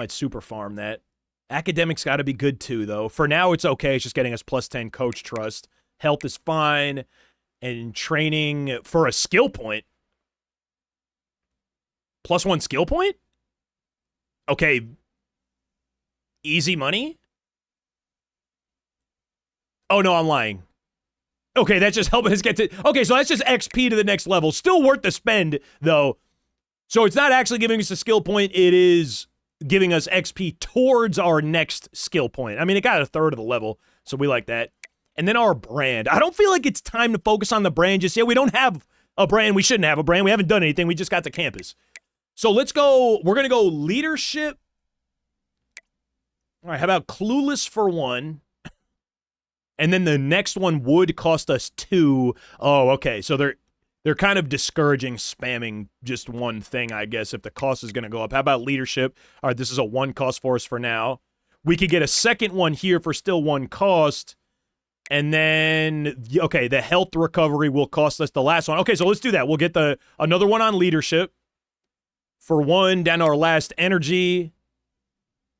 super farm that. Academics got to be good too, though. For now, it's okay. It's just getting us plus 10 coach trust. Health is fine. And training for a skill point. +1 skill point? Okay. Easy money? Oh, no, I'm lying. Okay, that's just helping us get to... Okay, so that's just XP to the next level. Still worth the spend, though. So it's not actually giving us a skill point. It is giving us XP towards our next skill point. I mean, it got a third of the level, so we like that. And then our brand. I don't feel like it's time to focus on the brand just yet. We don't have a brand. We shouldn't have a brand. We haven't done anything. We just got to campus. So let's go. We're going to go leadership. All right, how about clueless for 1? And then the next one would cost us 2. Oh, okay. So they're kind of discouraging spamming just one thing, I guess, if the cost is going to go up. How about leadership? All right, this is a 1 cost for us for now. We could get a second one here for still 1 cost. And then, okay, the health recovery will cost us the last one. Okay, so let's do that. We'll get another one on leadership for 1 down to our last energy.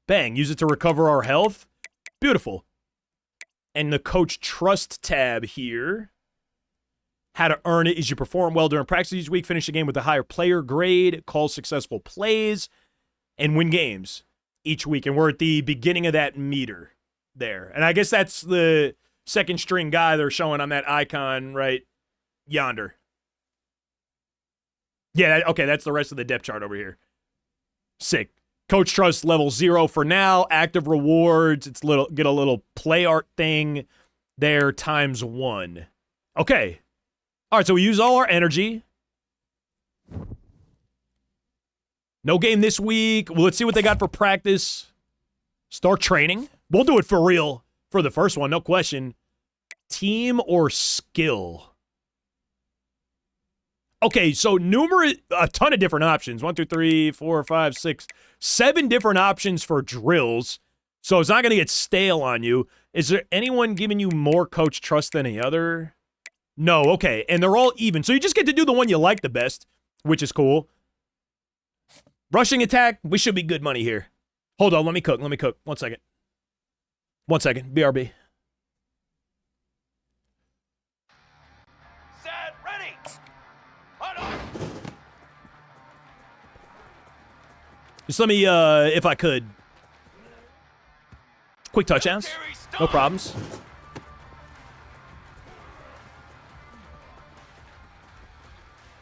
Bang, use it to recover our health. Beautiful. And the coach trust tab here. How to earn it is you perform well during practice each week, finish the game with a higher player grade, call successful plays, and win games each week. And we're at the beginning of that meter there. And I guess that's the second string guy they're showing on that icon right yonder. Yeah, okay, that's the rest of the depth chart over here. Sick. Coach Trust level 0 for now. Active rewards. It's get a little play art thing there times 1. Okay. All right, so we use all our energy. No game this week. Well, let's see what they got for practice. Start training. We'll do it for real for the first one, no question. Team or skill? Okay, so a ton of different options. 1, 2, 3, 4, 5, 6, 7 different options for drills. So it's not going to get stale on you. Is there anyone giving you more coach trust than any other? No, okay. And they're all even. So you just get to do the one you like the best, which is cool. Rushing attack, we should be good money here. Hold on, let me cook. 1 second. 1 second, BRB. Just let me, if I could. Quick touchdowns. No problems.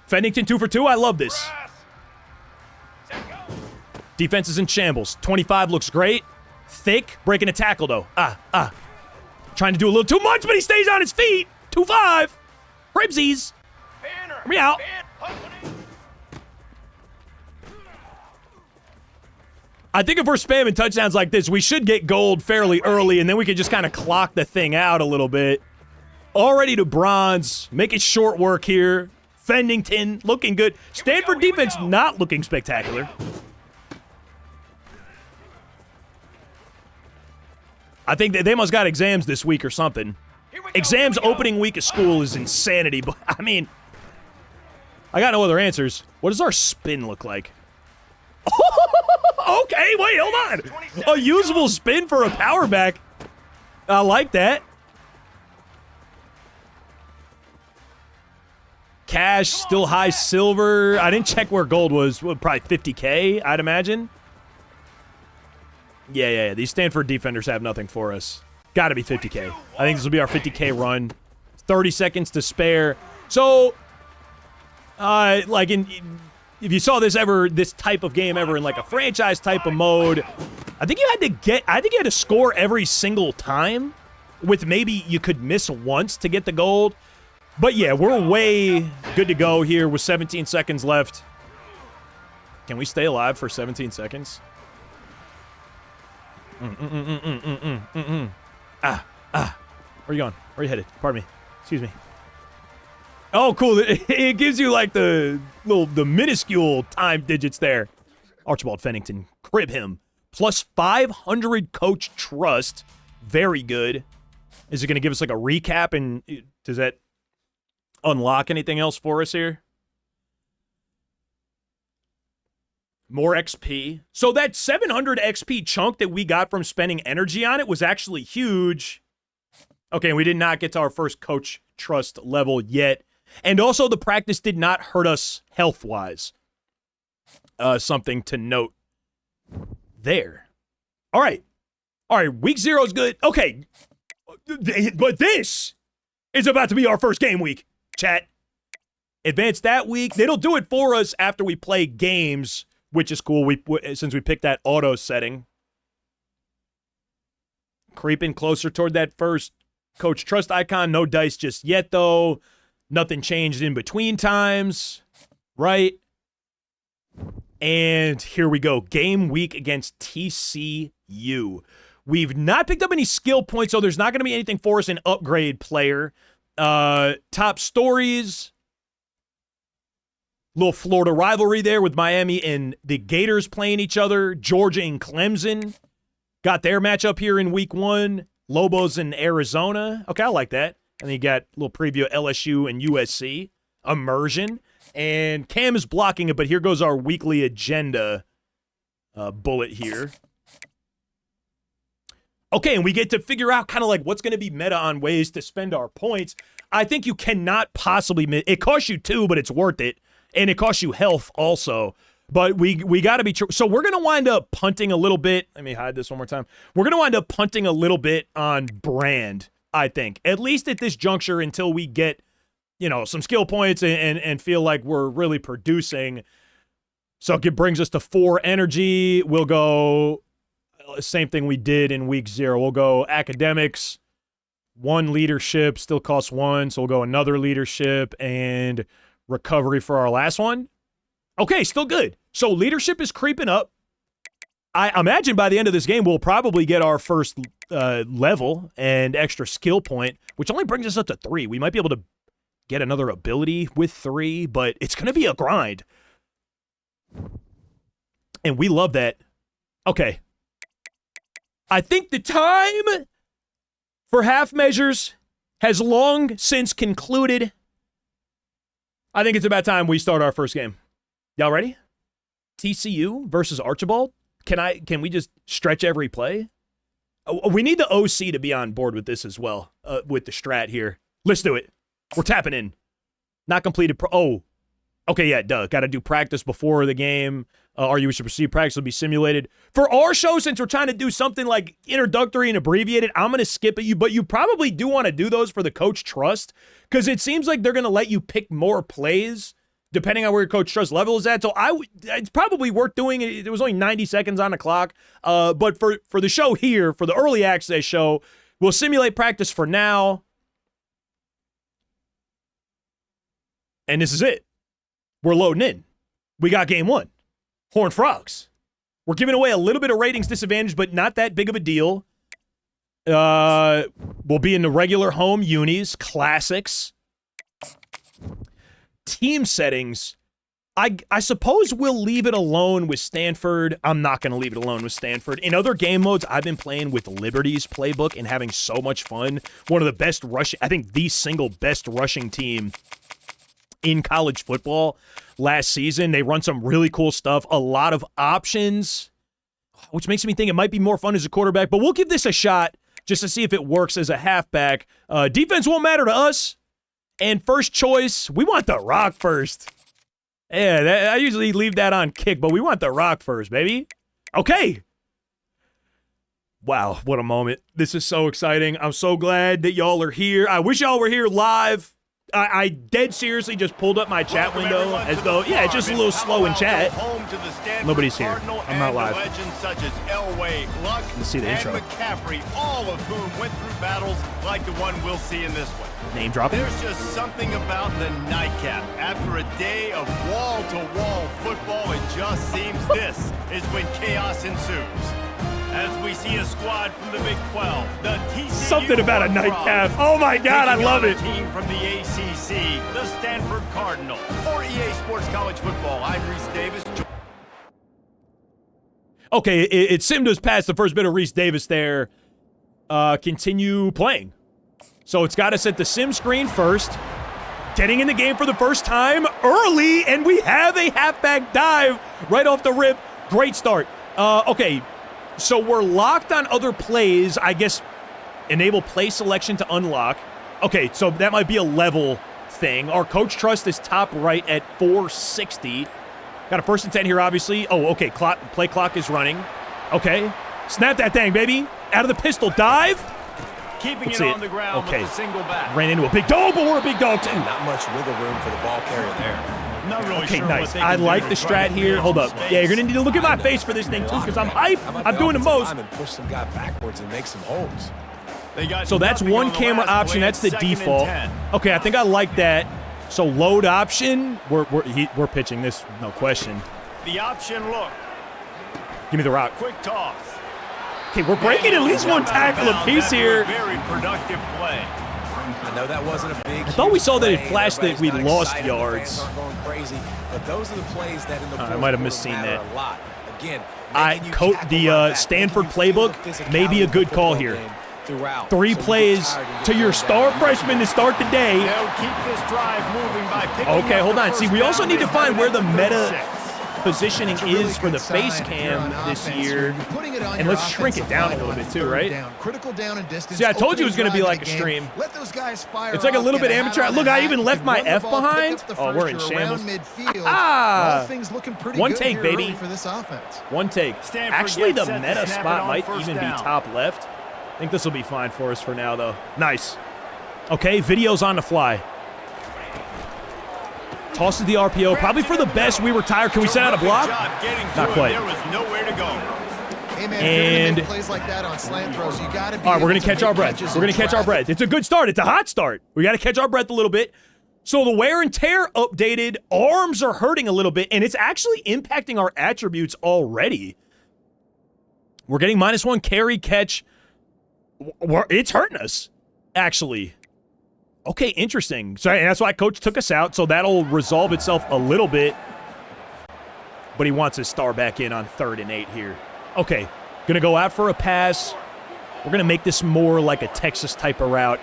Fennington 2 for 2. I love this. Defense is in shambles. 25 looks great. Thick. Breaking a tackle, though. Trying to do a little too much, but he stays on his feet. 2-5. Ribsies. Me out. I think if we're spamming touchdowns like this, we should get gold fairly early, and then we can just kind of clock the thing out a little bit. Already to bronze. Make it short work here. Fennington looking good. Stanford defense not looking spectacular. I think they must got exams this week or something. Exams opening week of school is insanity, but I mean, I got no other answers. What does our spin look like? Okay, wait, hold on. A usable spin for a power back. I like that. Cash, still high silver. I didn't check where gold was. Well, probably 50K, I'd imagine. Yeah. These Stanford defenders have nothing for us. Got to be 50K. I think this will be our 50K run. 30 seconds to spare. So, if you saw this type of game ever in like a franchise type of mode, I think you had to score every single time, with maybe you could miss once to get the gold. But yeah, we're way good to go here with 17 seconds left. Can we stay alive for 17 seconds? Where are you going? Where are you headed? Pardon me. Excuse me. Oh, cool. It gives you like the minuscule time digits there. Archibald Fennington. Crib him. Plus 500 coach trust. Very good. Is it going to give us like a recap? And does that unlock anything else for us here? More XP. So that 700 XP chunk that we got from spending energy on it was actually huge. Okay, we did not get to our first coach trust level yet. And also the practice did not hurt us health-wise. Something to note There. All right. Week 0 is good. Okay. But this is about to be our first game week, chat. Advance that week. They don't do it for us after we play games, which is cool since we picked that auto setting. Creeping closer toward that first Coach Trust icon. No dice just yet, though. Nothing changed in between times, right? And here we go. Game week against TCU. We've not picked up any skill points, so there's not going to be anything for us in upgrade player. Top stories. Little Florida rivalry there with Miami and the Gators playing each other. Georgia and Clemson got their matchup here in week 1. Lobos and Arizona. Okay, I like that. And then you got a little preview of LSU and USC. Immersion. And Cam is blocking it, but here goes our weekly agenda bullet here. Okay, and we get to figure out kind of like what's going to be meta on ways to spend our points. I think you cannot possibly it costs you 2, but it's worth it. And it costs you health also. But we got to be true. So we're going to wind up punting a little bit. Let me hide this one more time. We're going to wind up punting a little bit on brand, I think. At least at this juncture until we get, some skill points and feel like we're really producing. So it brings us to 4 energy. We'll go same thing we did in week 0. We'll go academics, 1 leadership, still costs 1. So we'll go another leadership and recovery for our last one. Okay, still good. So leadership is creeping up. I imagine by the end of this game, we'll probably get our first level and extra skill point, which only brings us up to 3. We might be able to get another ability with 3, but it's going to be a grind. And we love that. Okay. I think the time for half measures has long since concluded. I think it's about time we start our first game. Y'all ready? TCU versus Archibald? Can we just stretch every play? We need the OC to be on board with this as well, with the strat here. Let's do it. We're tapping in. Not completed. Okay, yeah, duh. Got to do practice before the game. We should proceed. Practice will be simulated. For our show, since we're trying to do something like introductory and abbreviated, I'm going to skip it. But you probably do want to do those for the Coach Trust because it seems like they're going to let you pick more plays depending on where your Coach Trust level is at. So it's probably worth doing it. It was only 90 seconds on the clock. But for the show here, for the early access show, we'll simulate practice for now. And this is it. We're loading in. We got game 1. Horned Frogs. We're giving away a little bit of ratings disadvantage, but not that big of a deal. We'll be in the regular home unis, classics. Team settings. I suppose we'll leave it alone with Stanford. I'm not going to leave it alone with Stanford. In other game modes, I've been playing with Liberty's playbook and having so much fun. One of the best rushing, I think the single best rushing team in college football last season. They run some really cool stuff, a lot of options, which makes me think it might be more fun as a quarterback, but we'll give this a shot just to see if it works as a halfback. Defense won't matter to us. And first choice, we want the rock first. Yeah, I usually leave that on kick, but we want the rock first, baby. Okay. Wow, what a moment. This is so exciting. I'm so glad that y'all are here. I wish y'all were here live. I dead seriously just pulled up my chat window as though, yeah, it's just a little slow in chat. Nobody's here. I'm not live. Let's see the intro. McCaffrey, all of whom went through battles like the one we'll see in this one. Name dropping. There's just something about the nightcap. After a day of wall-to-wall football, it just seems this is when chaos ensues. As we see a squad from the Big 12, the TCU something about a nightcap. Oh my God, I love it. Team from the ACC, the Stanford Cardinal. For EA Sports College Football, I'm Reese Davis. Okay, it simmed us past the first bit of Reese Davis there. Continue playing. So it's got us at the sim screen first. Getting in the game for the first time early, and we have a halfback dive right off the rip. Great start. Okay. So we're locked on other plays, I guess, enable play selection to unlock. Okay, so that might be a level thing. Our Coach Trust is top right at 460. Got a 1st and 10 here, obviously. Oh, okay. Play clock is running. Okay. Snap that thing, baby. Out of the pistol. Dive. Keeping it on the ground with a single back. Ran into a big dog, but we're a big dog, too. Not much wiggle room for the ball carrier there. Not really Okay, sure nice. what I they like can the do to try strat to here. create Hold some up. space. Yeah, you're going to need to look at my face for this thing, too, because I'm hype. I'm doing the most. And push some guy backwards and make some holes. So that's one camera option. That's the default. Okay, I think I like that. So load option. We're pitching this, no question. The option look. Give me the rock. Quick toss. Okay, we're breaking at least one tackle apiece here. Very productive play. I know that wasn't a big. I thought we saw that it flashed that we lost excited, yards. the fans aren't going crazy, but those are the plays that in the I might have misseen matter that. a lot. Again, The Stanford playbook may be a good call here. 3 plays to your star freshman to start the day. They'll keep this drive moving by picking Okay, up hold the on. See, first we also down. need to find where the meta 36. positioning is for the face cam this year. And let's shrink it down a little bit too, right? Critical down and distance. See, I told you it was going to be like a stream. Let those guys fire. It's like a little bit amateur. Look, I even left my F behind. Oh, we're in shambles. Ah! One take, baby. For this offense. One take. Stanford Actually, the gets set to meta snap it spot on might first even be down. top left. I think this will be fine for us for now, though. Nice. Okay, video's on the fly. Tosses the RPO. Probably for the best. We were tired. Can we send out a block? Not quite. There was nowhere to go. Hey man, And if you're gonna make plays like that on slant throws, you gotta be all right, we're able going to catch our breath. We're going to catch our breath. It's a good start. It's a hot start. We got to catch our breath a little bit. So the wear and tear updated. Arms are hurting a little bit, and it's actually impacting our attributes already. We're getting -1 carry catch. It's hurting us, actually. Okay, interesting. So and that's why Coach took us out, so that'll resolve itself a little bit. But he wants his star back in on 3rd and 8 here. Okay, going to go out for a pass. We're going to make this more like a Texas type of route.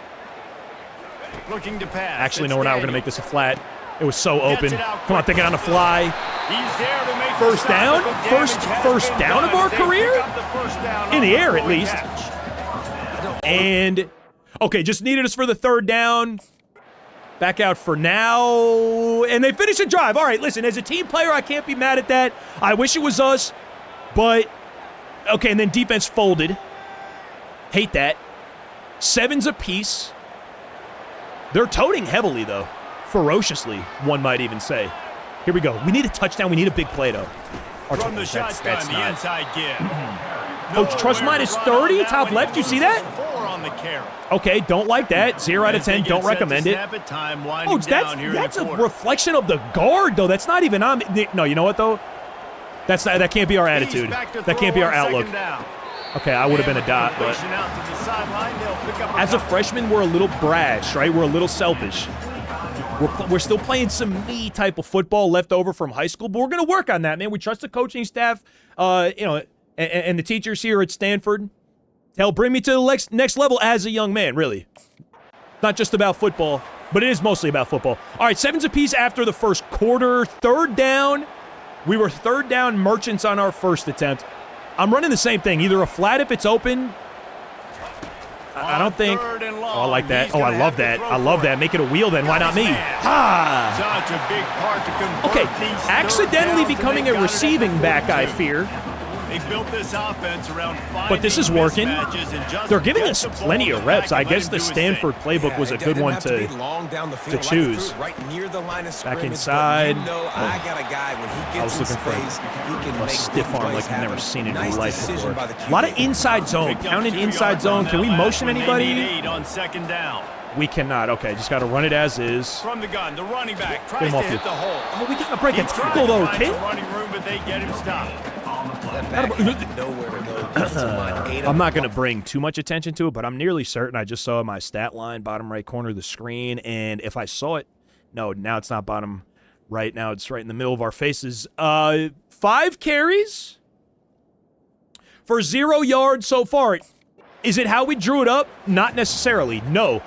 Looking to pass. Actually, no, we're not. We're going to make this a flat. It was so open. Come on, thinking on the fly. He's there to make First the stop, down? but the damage has First been down of done. our They career? pick up the first down In on the air, at throwing least. catch. And, okay, just needed us for the 3rd down. Back out for now. And they finish the drive. All right, listen, as a team player, I can't be mad at that. I wish it was us. But, okay, and then defense folded. Hate that. 7s apiece. They're toting heavily, though. Ferociously, one might even say. Here we go. We need a touchdown. We need a big play, though. From the shotgun, the inside give. Coach, trust -30, top left. You see that? 4 on the carry. Okay, don't like that. 0 out of 10. Don't recommend it. Oh, that's a reflection of the guard, though. That's not even on. No, you know what, though? That can't be our attitude. That can't be our outlook. Okay, I would have been a dot, but as a freshman, we're a little brash, right? We're a little selfish. We're still playing some me type of football left over from high school, but we're going to work on that, man. We trust the coaching staff, and the teachers here at Stanford. Hell, bring me to the next level as a young man, really. Not just about football, but it is mostly about football. All right, 7s apiece after the first quarter. 3rd down. We were 3rd down merchants on our first attempt. I'm running the same thing. Either a flat if it's open. I don't think. Oh, I like that. Oh, I love that. I love that. Make it a wheel then. Why not me? Ha! Such a big part to convert Okay, these accidentally third downs, becoming and a they got it at receiving back, I 42. fear. They built this offense around But this is working. mismatches and just They're giving get us the ball plenty in of the reps. back I and let guess him the do his Stanford thing. playbook was a good one to choose. Right near the line of scrimmage, inside. But you know, I got a guy when he gets was looking for space, he can a make stiff big arm plays like I've never happen. seen in Nice my life decision before. by the A lot of QB. inside zone. Picked up Counted 2 inside yards zone. on Can that we last motion one. They anybody? need 8 on 2nd down. We cannot. Okay, just got to run it as is. From the gun, the running back Get tries him to off hit you. the hole. Oh, we got to break a He tried tackle, to though, find kid. some running room, but they get him stopped. That back had nowhere to go. Gets to line 8 I'm not going to bring too much attention to it, but I'm nearly certain I just saw my stat line, bottom right corner of the screen, and if I saw it, no, now it's not bottom right. Now it's right in the middle of our faces. 5 carries for 0 yards so far. Is it how we drew it up? Not necessarily, no.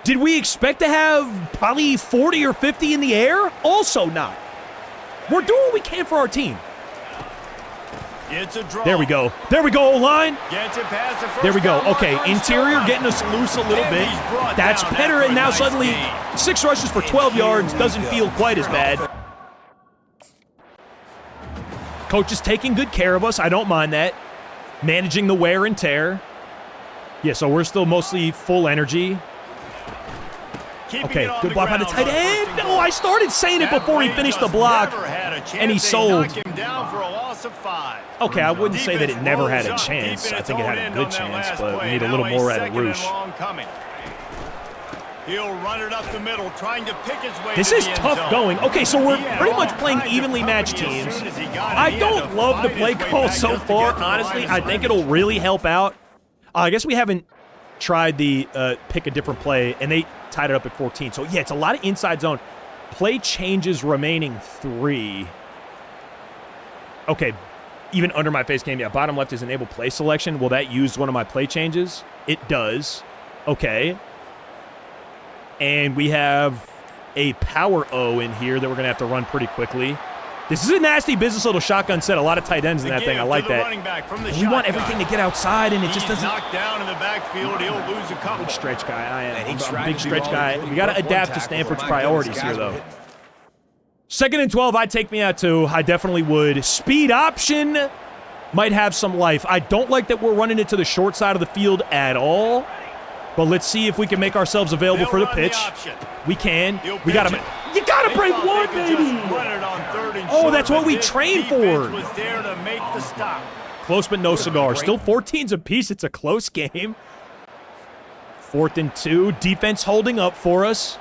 Did we expect to have probably 40 or 50 in the air? Also not. We're doing what we can for our team. It's a draw. There we go. There we go, O-line. Gets it past the first There we go. down Okay, marker, interior still getting us loose a little And bit. he's brought That's down better, after and a now nice suddenly gain. 6 rushes for 12 yards doesn't feel quite as bad. Coach is taking good care of us. I don't mind that. Managing the wear and tear. Yeah, so we're still mostly full energy. Okay, good block by the tight end. No, I started saying it before he finished the block, and he sold. Okay, I wouldn't say that it never had a chance. I think it had a good chance, but we need a little more out of Roosh. He'll run it up the middle, trying to pick his way. This is tough going. Okay, so we're pretty much playing evenly matched teams. I don't love the play call so far, honestly. I think it'll really help out. I guess we haven't tried the pick a different play, and they tied it up at 14. So, yeah, it's a lot of inside zone. Play changes remaining 3. Okay, even under my face cam, yeah, bottom left is enable play selection. Will that use one of my play changes? It does. Okay. And we have a power O in here that we're going to have to run pretty quickly. This is a nasty business little shotgun set. A lot of tight ends in that thing. I like that. We want everything to get outside, and it just doesn't. Knocked down in the backfield. He'll lose a couple. Big stretch guy. I'm a big stretch guy. We got to adapt to Stanford's priorities here, though. 2nd and 12, I'd take me out too. I definitely would. Speed option might have some life. I don't like that we're running it to the short side of the field at all. But let's see if we can make ourselves available for the pitch. We can. We got to. You got to break one, baby. Oh, that's what we train for. Close but no cigar. Still 14s apiece. It's a close game. 4th and 2. Defense holding up for us.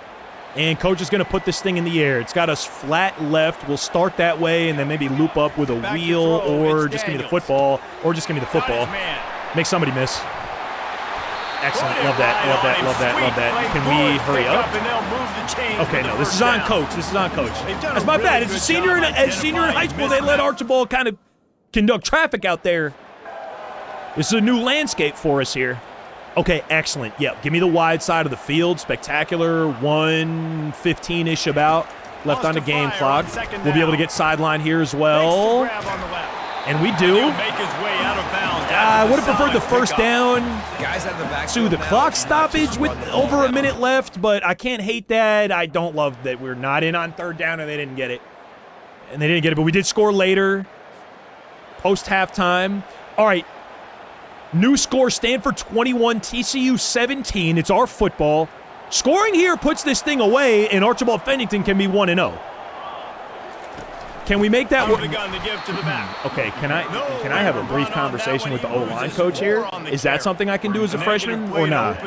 And coach is going to put this thing in the air. It's got us flat left. We'll start that way and then maybe loop up with a wheel or just give me the football. Or just give me the football. Make somebody miss. Excellent. Love that. Love that. Love that. Love that. Can we hurry up? Okay, no. This is on coach. This is on coach. That's my bad. As a senior in high school, they let Archibald kind of conduct traffic out there. This is a new landscape for us here. Okay, excellent. Yeah, give me the wide side of the field. Spectacular. 1:15-ish about left on the game clock. We'll be able to get sideline here as well. And we do. I would have preferred the first down to the clock stoppage with over a minute left, but I can't hate that. I don't love that we're not in on 3rd down and they didn't get it. And they didn't get it, but we did score later. Post-halftime. All right. New score, Stanford 21, TCU 17. It's our football. Scoring here puts this thing away, and Archibald Fennington can be 1-0. Can we make that work? Okay, can I have a brief conversation with the O-line coach here? Is that something I can do as a freshman or not?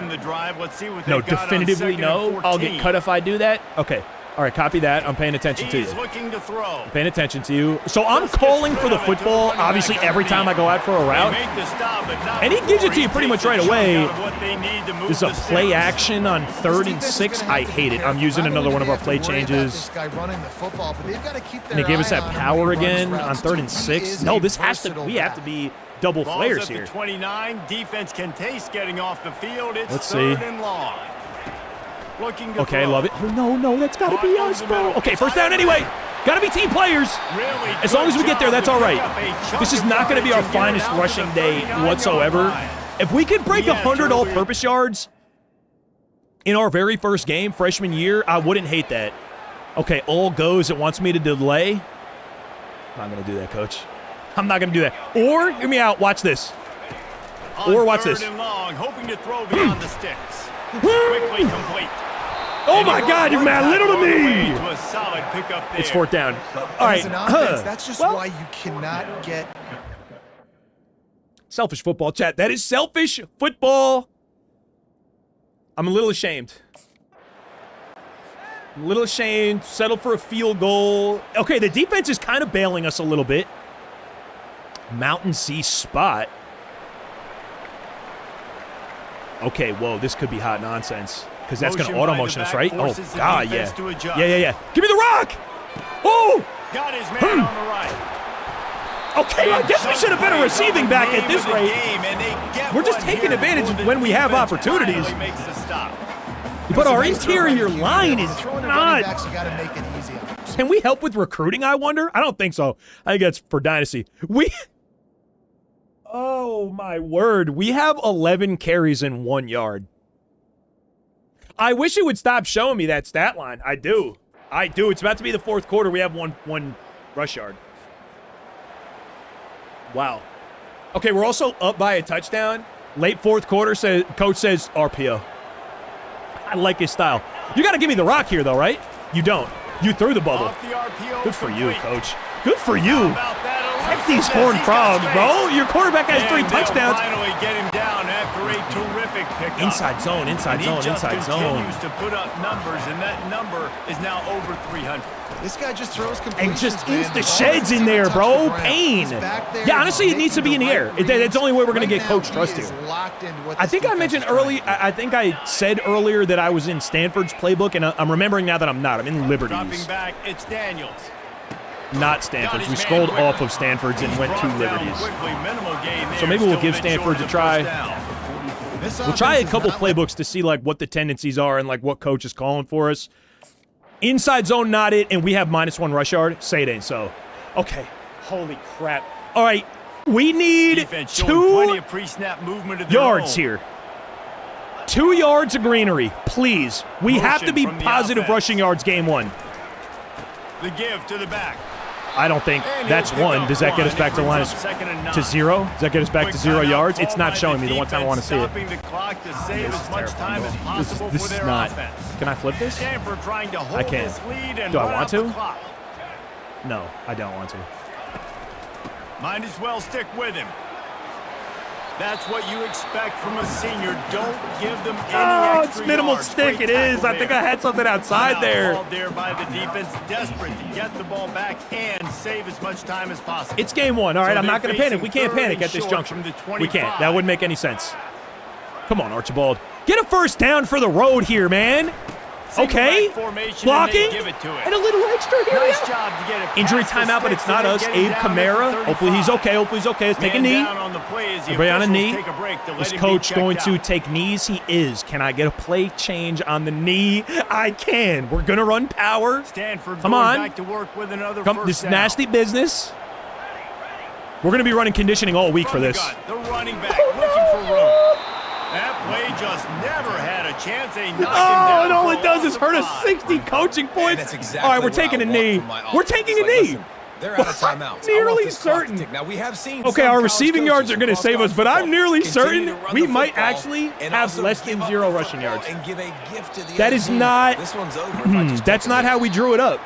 No, definitively no. I'll get cut if I do that? Okay. All right, copy that. I'm paying attention to you. I'm paying attention to you. So I'm calling for the football, obviously, every time I go out for a route. And he gives it to you pretty much right away. There's a play action on 3rd and 6. I hate it. I'm using another one of our play changes. And they gave us that power again on 3rd and 6. No, this has to. We have to be double flares here. 29. Defense can taste getting off the field. Let's see. Okay, love it. Oh, no, that's got to be us, bro. Okay, first down anyway. Got to be team players. As long as we get there, that's all right. This is not going to be our finest rushing day whatsoever. If we could break 100 all-purpose yards in our very first game, freshman year, I wouldn't hate that. Okay, all goes. It wants me to delay. I'm not going to do that, coach. I'm not going to do that. Or, hear me out, watch this. Or watch this. Hoping to throw beyond the sticks. Quickly complete. Oh my God, you're mad little to me. It's 4th down. All right. That's just why you cannot get selfish football, chat. That is selfish football. I'm a little ashamed. I'm a little ashamed. Settled for a field goal. Okay, the defense is kind of bailing us a little bit. Mountain Sea spot. Okay, whoa, this could be hot nonsense. Because that's going to auto-motion us, right? Oh, God, yeah. Yeah. Give me the rock! Oh! Got his man on the right. Okay, I guess we should have been a receiving back at this rate. We're just taking advantage when we have opportunities. But our interior line is not. Can we help with recruiting, I wonder? I don't think so. I think that's for Dynasty. Oh, my word. We have 11 carries in 1 yard. I wish it would stop showing me that stat line. I do. It's about to be the 4th quarter. We have one rush yard. Wow. Okay, we're also up by a touchdown. Late fourth quarter, coach says RPO. I like his style. You got to give me the rock here, though, right? You don't. You threw the bubble. Good for you, coach. Good for you. Heck these Horned Frogs, bro. Your quarterback has 3 touchdowns. Finally get him down after a terrific pickup. Inside zone, inside zone, inside zone. He just continues to put up numbers, and that number is now over 300. This guy just throws completions, And just insta-sheds in there, bro. Pain. Yeah, honestly, it needs to be in the air. That's the only way we're going to get coach trust here. I think I mentioned early, I think I said earlier that I was in Stanford's playbook, and I'm remembering now that I'm not. I'm in Liberty's. Dropping back, it's Daniels. Not Stanford's. We scrolled off of Stanford's and went to Liberty's. So maybe we'll give Stanford's a try. We'll try a couple playbooks to see like what the tendencies are and like what coach is calling for us. Inside zone, not it, and we have -1 rush yard. Say it ain't so. Okay. Holy crap. All right. We need 2 yards here. 2 yards of greenery, please. We have to be positive rushing yards game 1. The give to the back. I don't think that's 1. Does that get us back to line to 0? Does that get us back to 0 yards? It's not showing me the one time I want to see it. This is not. Can I flip this? I can. Do I want to? No, I don't want to. Might as well stick with him. That's what you expect from a senior. Don't give them any extra it's minimal yards. Stick. It is. I think I had something outside there. There by the defense, desperate to get the ball back and save as much time as possible. It's game 1. All right, I'm not going to panic. We can't panic at this juncture. We can't. That wouldn't make any sense. Come on, Archibald. Get a first down for the road here, man. Okay, blocking, and a little extra here. Nice job to get it. Injury timeout, but it's not us. Abe Kamara. Hopefully he's okay. Hopefully he's okay. Let's take a knee. Everybody on a knee. Is coach going to take knees? He is. Can I get a play change on the knee? I can. We're going to run power. Come on. Come, this is nasty business. We're going to be running conditioning all week for this. The running back looking for room. That play just never had a chance. And all it does is hurt us 60 coaching points. Exactly all right, we're taking a knee. We're taking a knee. They're out of timeouts. Nearly certain. Now, we have seen okay, our receiving yards are going to save us, but I'm nearly certain we might actually have less than 0 rushing yards. That is not. That's not how we drew it up.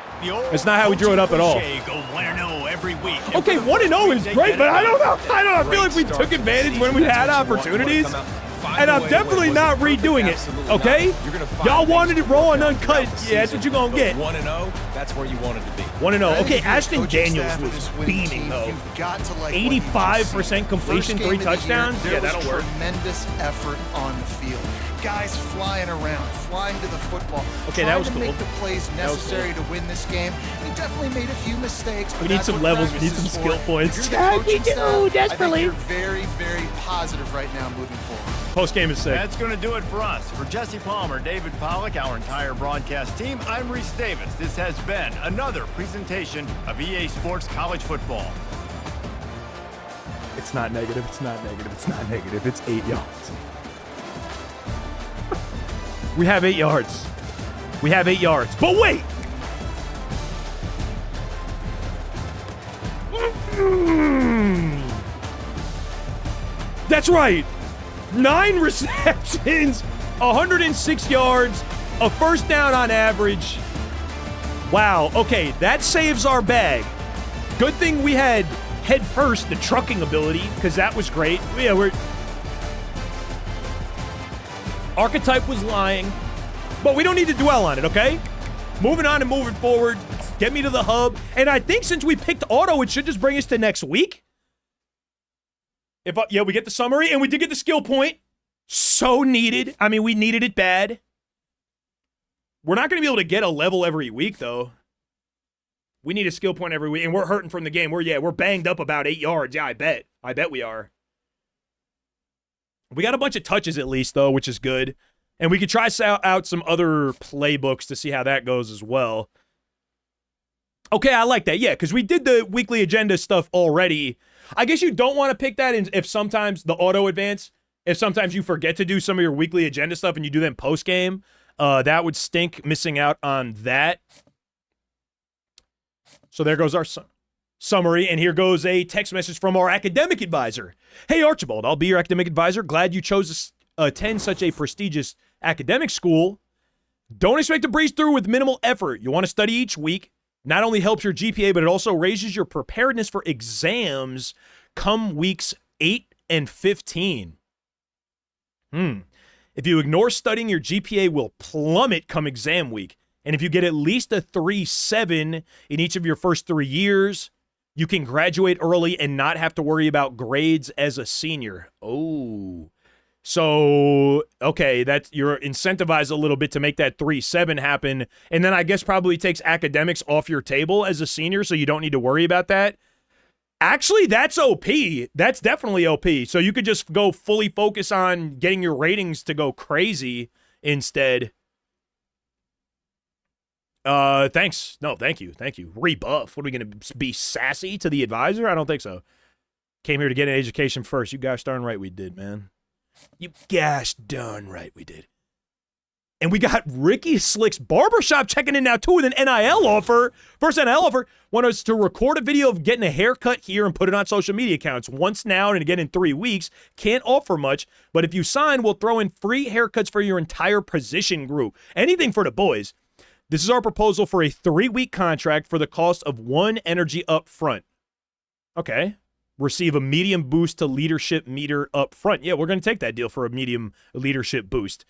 That's not how we drew it up at all. Okay, 1-0 is great, but I don't know. I feel like we took advantage when we had opportunities. And I'm definitely not redoing it, okay? Y'all wanted it raw and uncut. Yeah, that's what you're going to get. 1-0, that's where you wanted to be. 1-0. Okay, Ashton Daniels was beaming, though. 85% completion, 3 touchdowns. Yeah, that'll work. Tremendous effort on the field. Guys flying around, flying to the football. Okay, that was cool. Make the plays necessary to win this game. He definitely made a few mistakes. We need some levels. We need some skill points. We do, desperately. You're very, very positive right now moving forward. Post game is sick. That's going to do it for us. For Jesse Palmer, David Pollack, our entire broadcast team, I'm Reese Davis. This has been another presentation of EA Sports College Football. It's not negative. It's not negative. It's not negative. It's 8 yards. We have 8 yards. We have 8 yards. But wait! That's right. 9 receptions, 106 yards, a first down on average. Wow. Okay, that saves our bag. Good thing we had head first the trucking ability, because that was great. Yeah, Archetype was lying, but we don't need to dwell on it, okay? Moving on and moving forward. Get me to the hub. And I think since we picked auto, it should just bring us to next week. Yeah, we get the summary, and we did get the skill point. So needed. I mean, we needed it bad. We're not going to be able to get a level every week, though. We need a skill point every week, and we're hurting from the game. We're banged up about 8 yards. Yeah, I bet. I bet we are. We got a bunch of touches at least, though, which is good. And we could try out some other playbooks to see how that goes as well. Okay, I like that. Yeah, because we did the weekly agenda stuff already. I guess you don't want to pick that if sometimes the auto advance, if sometimes you forget to do some of your weekly agenda stuff and you do them post-game, that would stink missing out on that. So there goes our summary, and here goes a text message from our academic advisor. Hey, Archibald, I'll be your academic advisor. Glad you chose to attend such a prestigious academic school. Don't expect to breeze through with minimal effort. You want to study each week. Not only helps your GPA, but it also raises your preparedness for exams come weeks 8 and 15. If you ignore studying, your GPA will plummet come exam week. And if you get at least a 3.7 in each of your first 3 years, you can graduate early and not have to worry about grades as a senior. Oh. So, okay, you're incentivized a little bit to make that 3.7 happen. And then I guess probably takes academics off your table as a senior, so you don't need to worry about that. Actually, that's OP. That's definitely OP. So you could just go fully focus on getting your ratings to go crazy instead. Thanks. No, thank you. Thank you. Rebuff. What are we going to be sassy to the advisor? I don't think so. Came here to get an education first. You gosh darn right we did, man. You gosh darn right we did. And we got Ricky Slick's Barbershop checking in now, too, with an NIL offer. First NIL offer. Want us to record a video of getting a haircut here and put it on social media accounts once now and again in 3 weeks. Can't offer much, but if you sign, we'll throw in free haircuts for your entire position group. Anything for the boys. This is our proposal for a 3-week contract for the cost of 1 energy up front. Okay. Receive a medium boost to leadership meter up front. Yeah, we're going to take that deal for a medium leadership boost.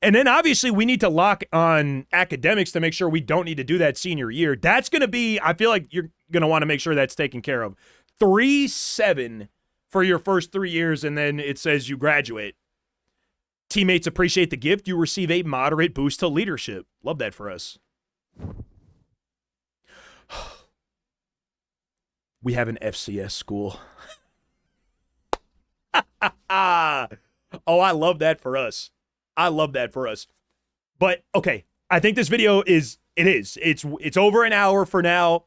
And then obviously we need to lock on academics to make sure we don't need to do that senior year. That's going to be, I feel like you're going to want to make sure that's taken care of. 3.7 for your first 3 years, and then it says you graduate. Teammates appreciate the gift. You receive a moderate boost to leadership. Love that for us. We have an FCS school. Oh, I love that for us. I love that for us. But, okay, I think this video it's over an hour for now.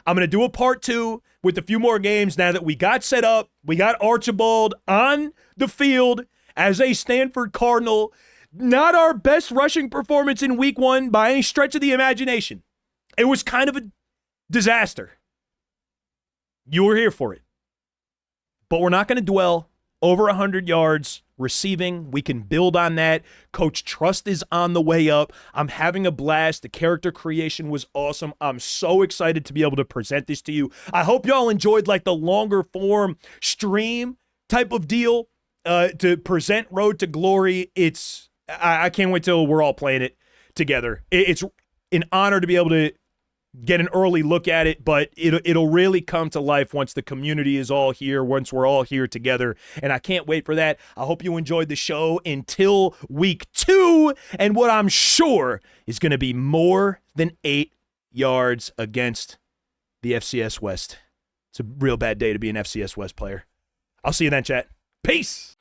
I'm going to do a part 2 with a few more games now that we got set up. We got Archibald on the field as a Stanford Cardinal. Not our best rushing performance in week 1 by any stretch of the imagination. It was kind of a disaster. You were here for it. But we're not going to dwell. Over 100 yards receiving. We can build on that. Coach Trust is on the way up. I'm having a blast. The character creation was awesome. I'm so excited to be able to present this to you. I hope y'all enjoyed like the longer form stream type of deal to present Road to Glory. I can't wait till we're all playing it together. It's an honor to be able to get an early look at it, but it'll really come to life once the community is all here, once we're all here together, and I can't wait for that. I hope you enjoyed the show until week 2, and what I'm sure is going to be more than 8 yards against the FCS West. It's a real bad day to be an FCS West player. I'll see you then, chat. Peace!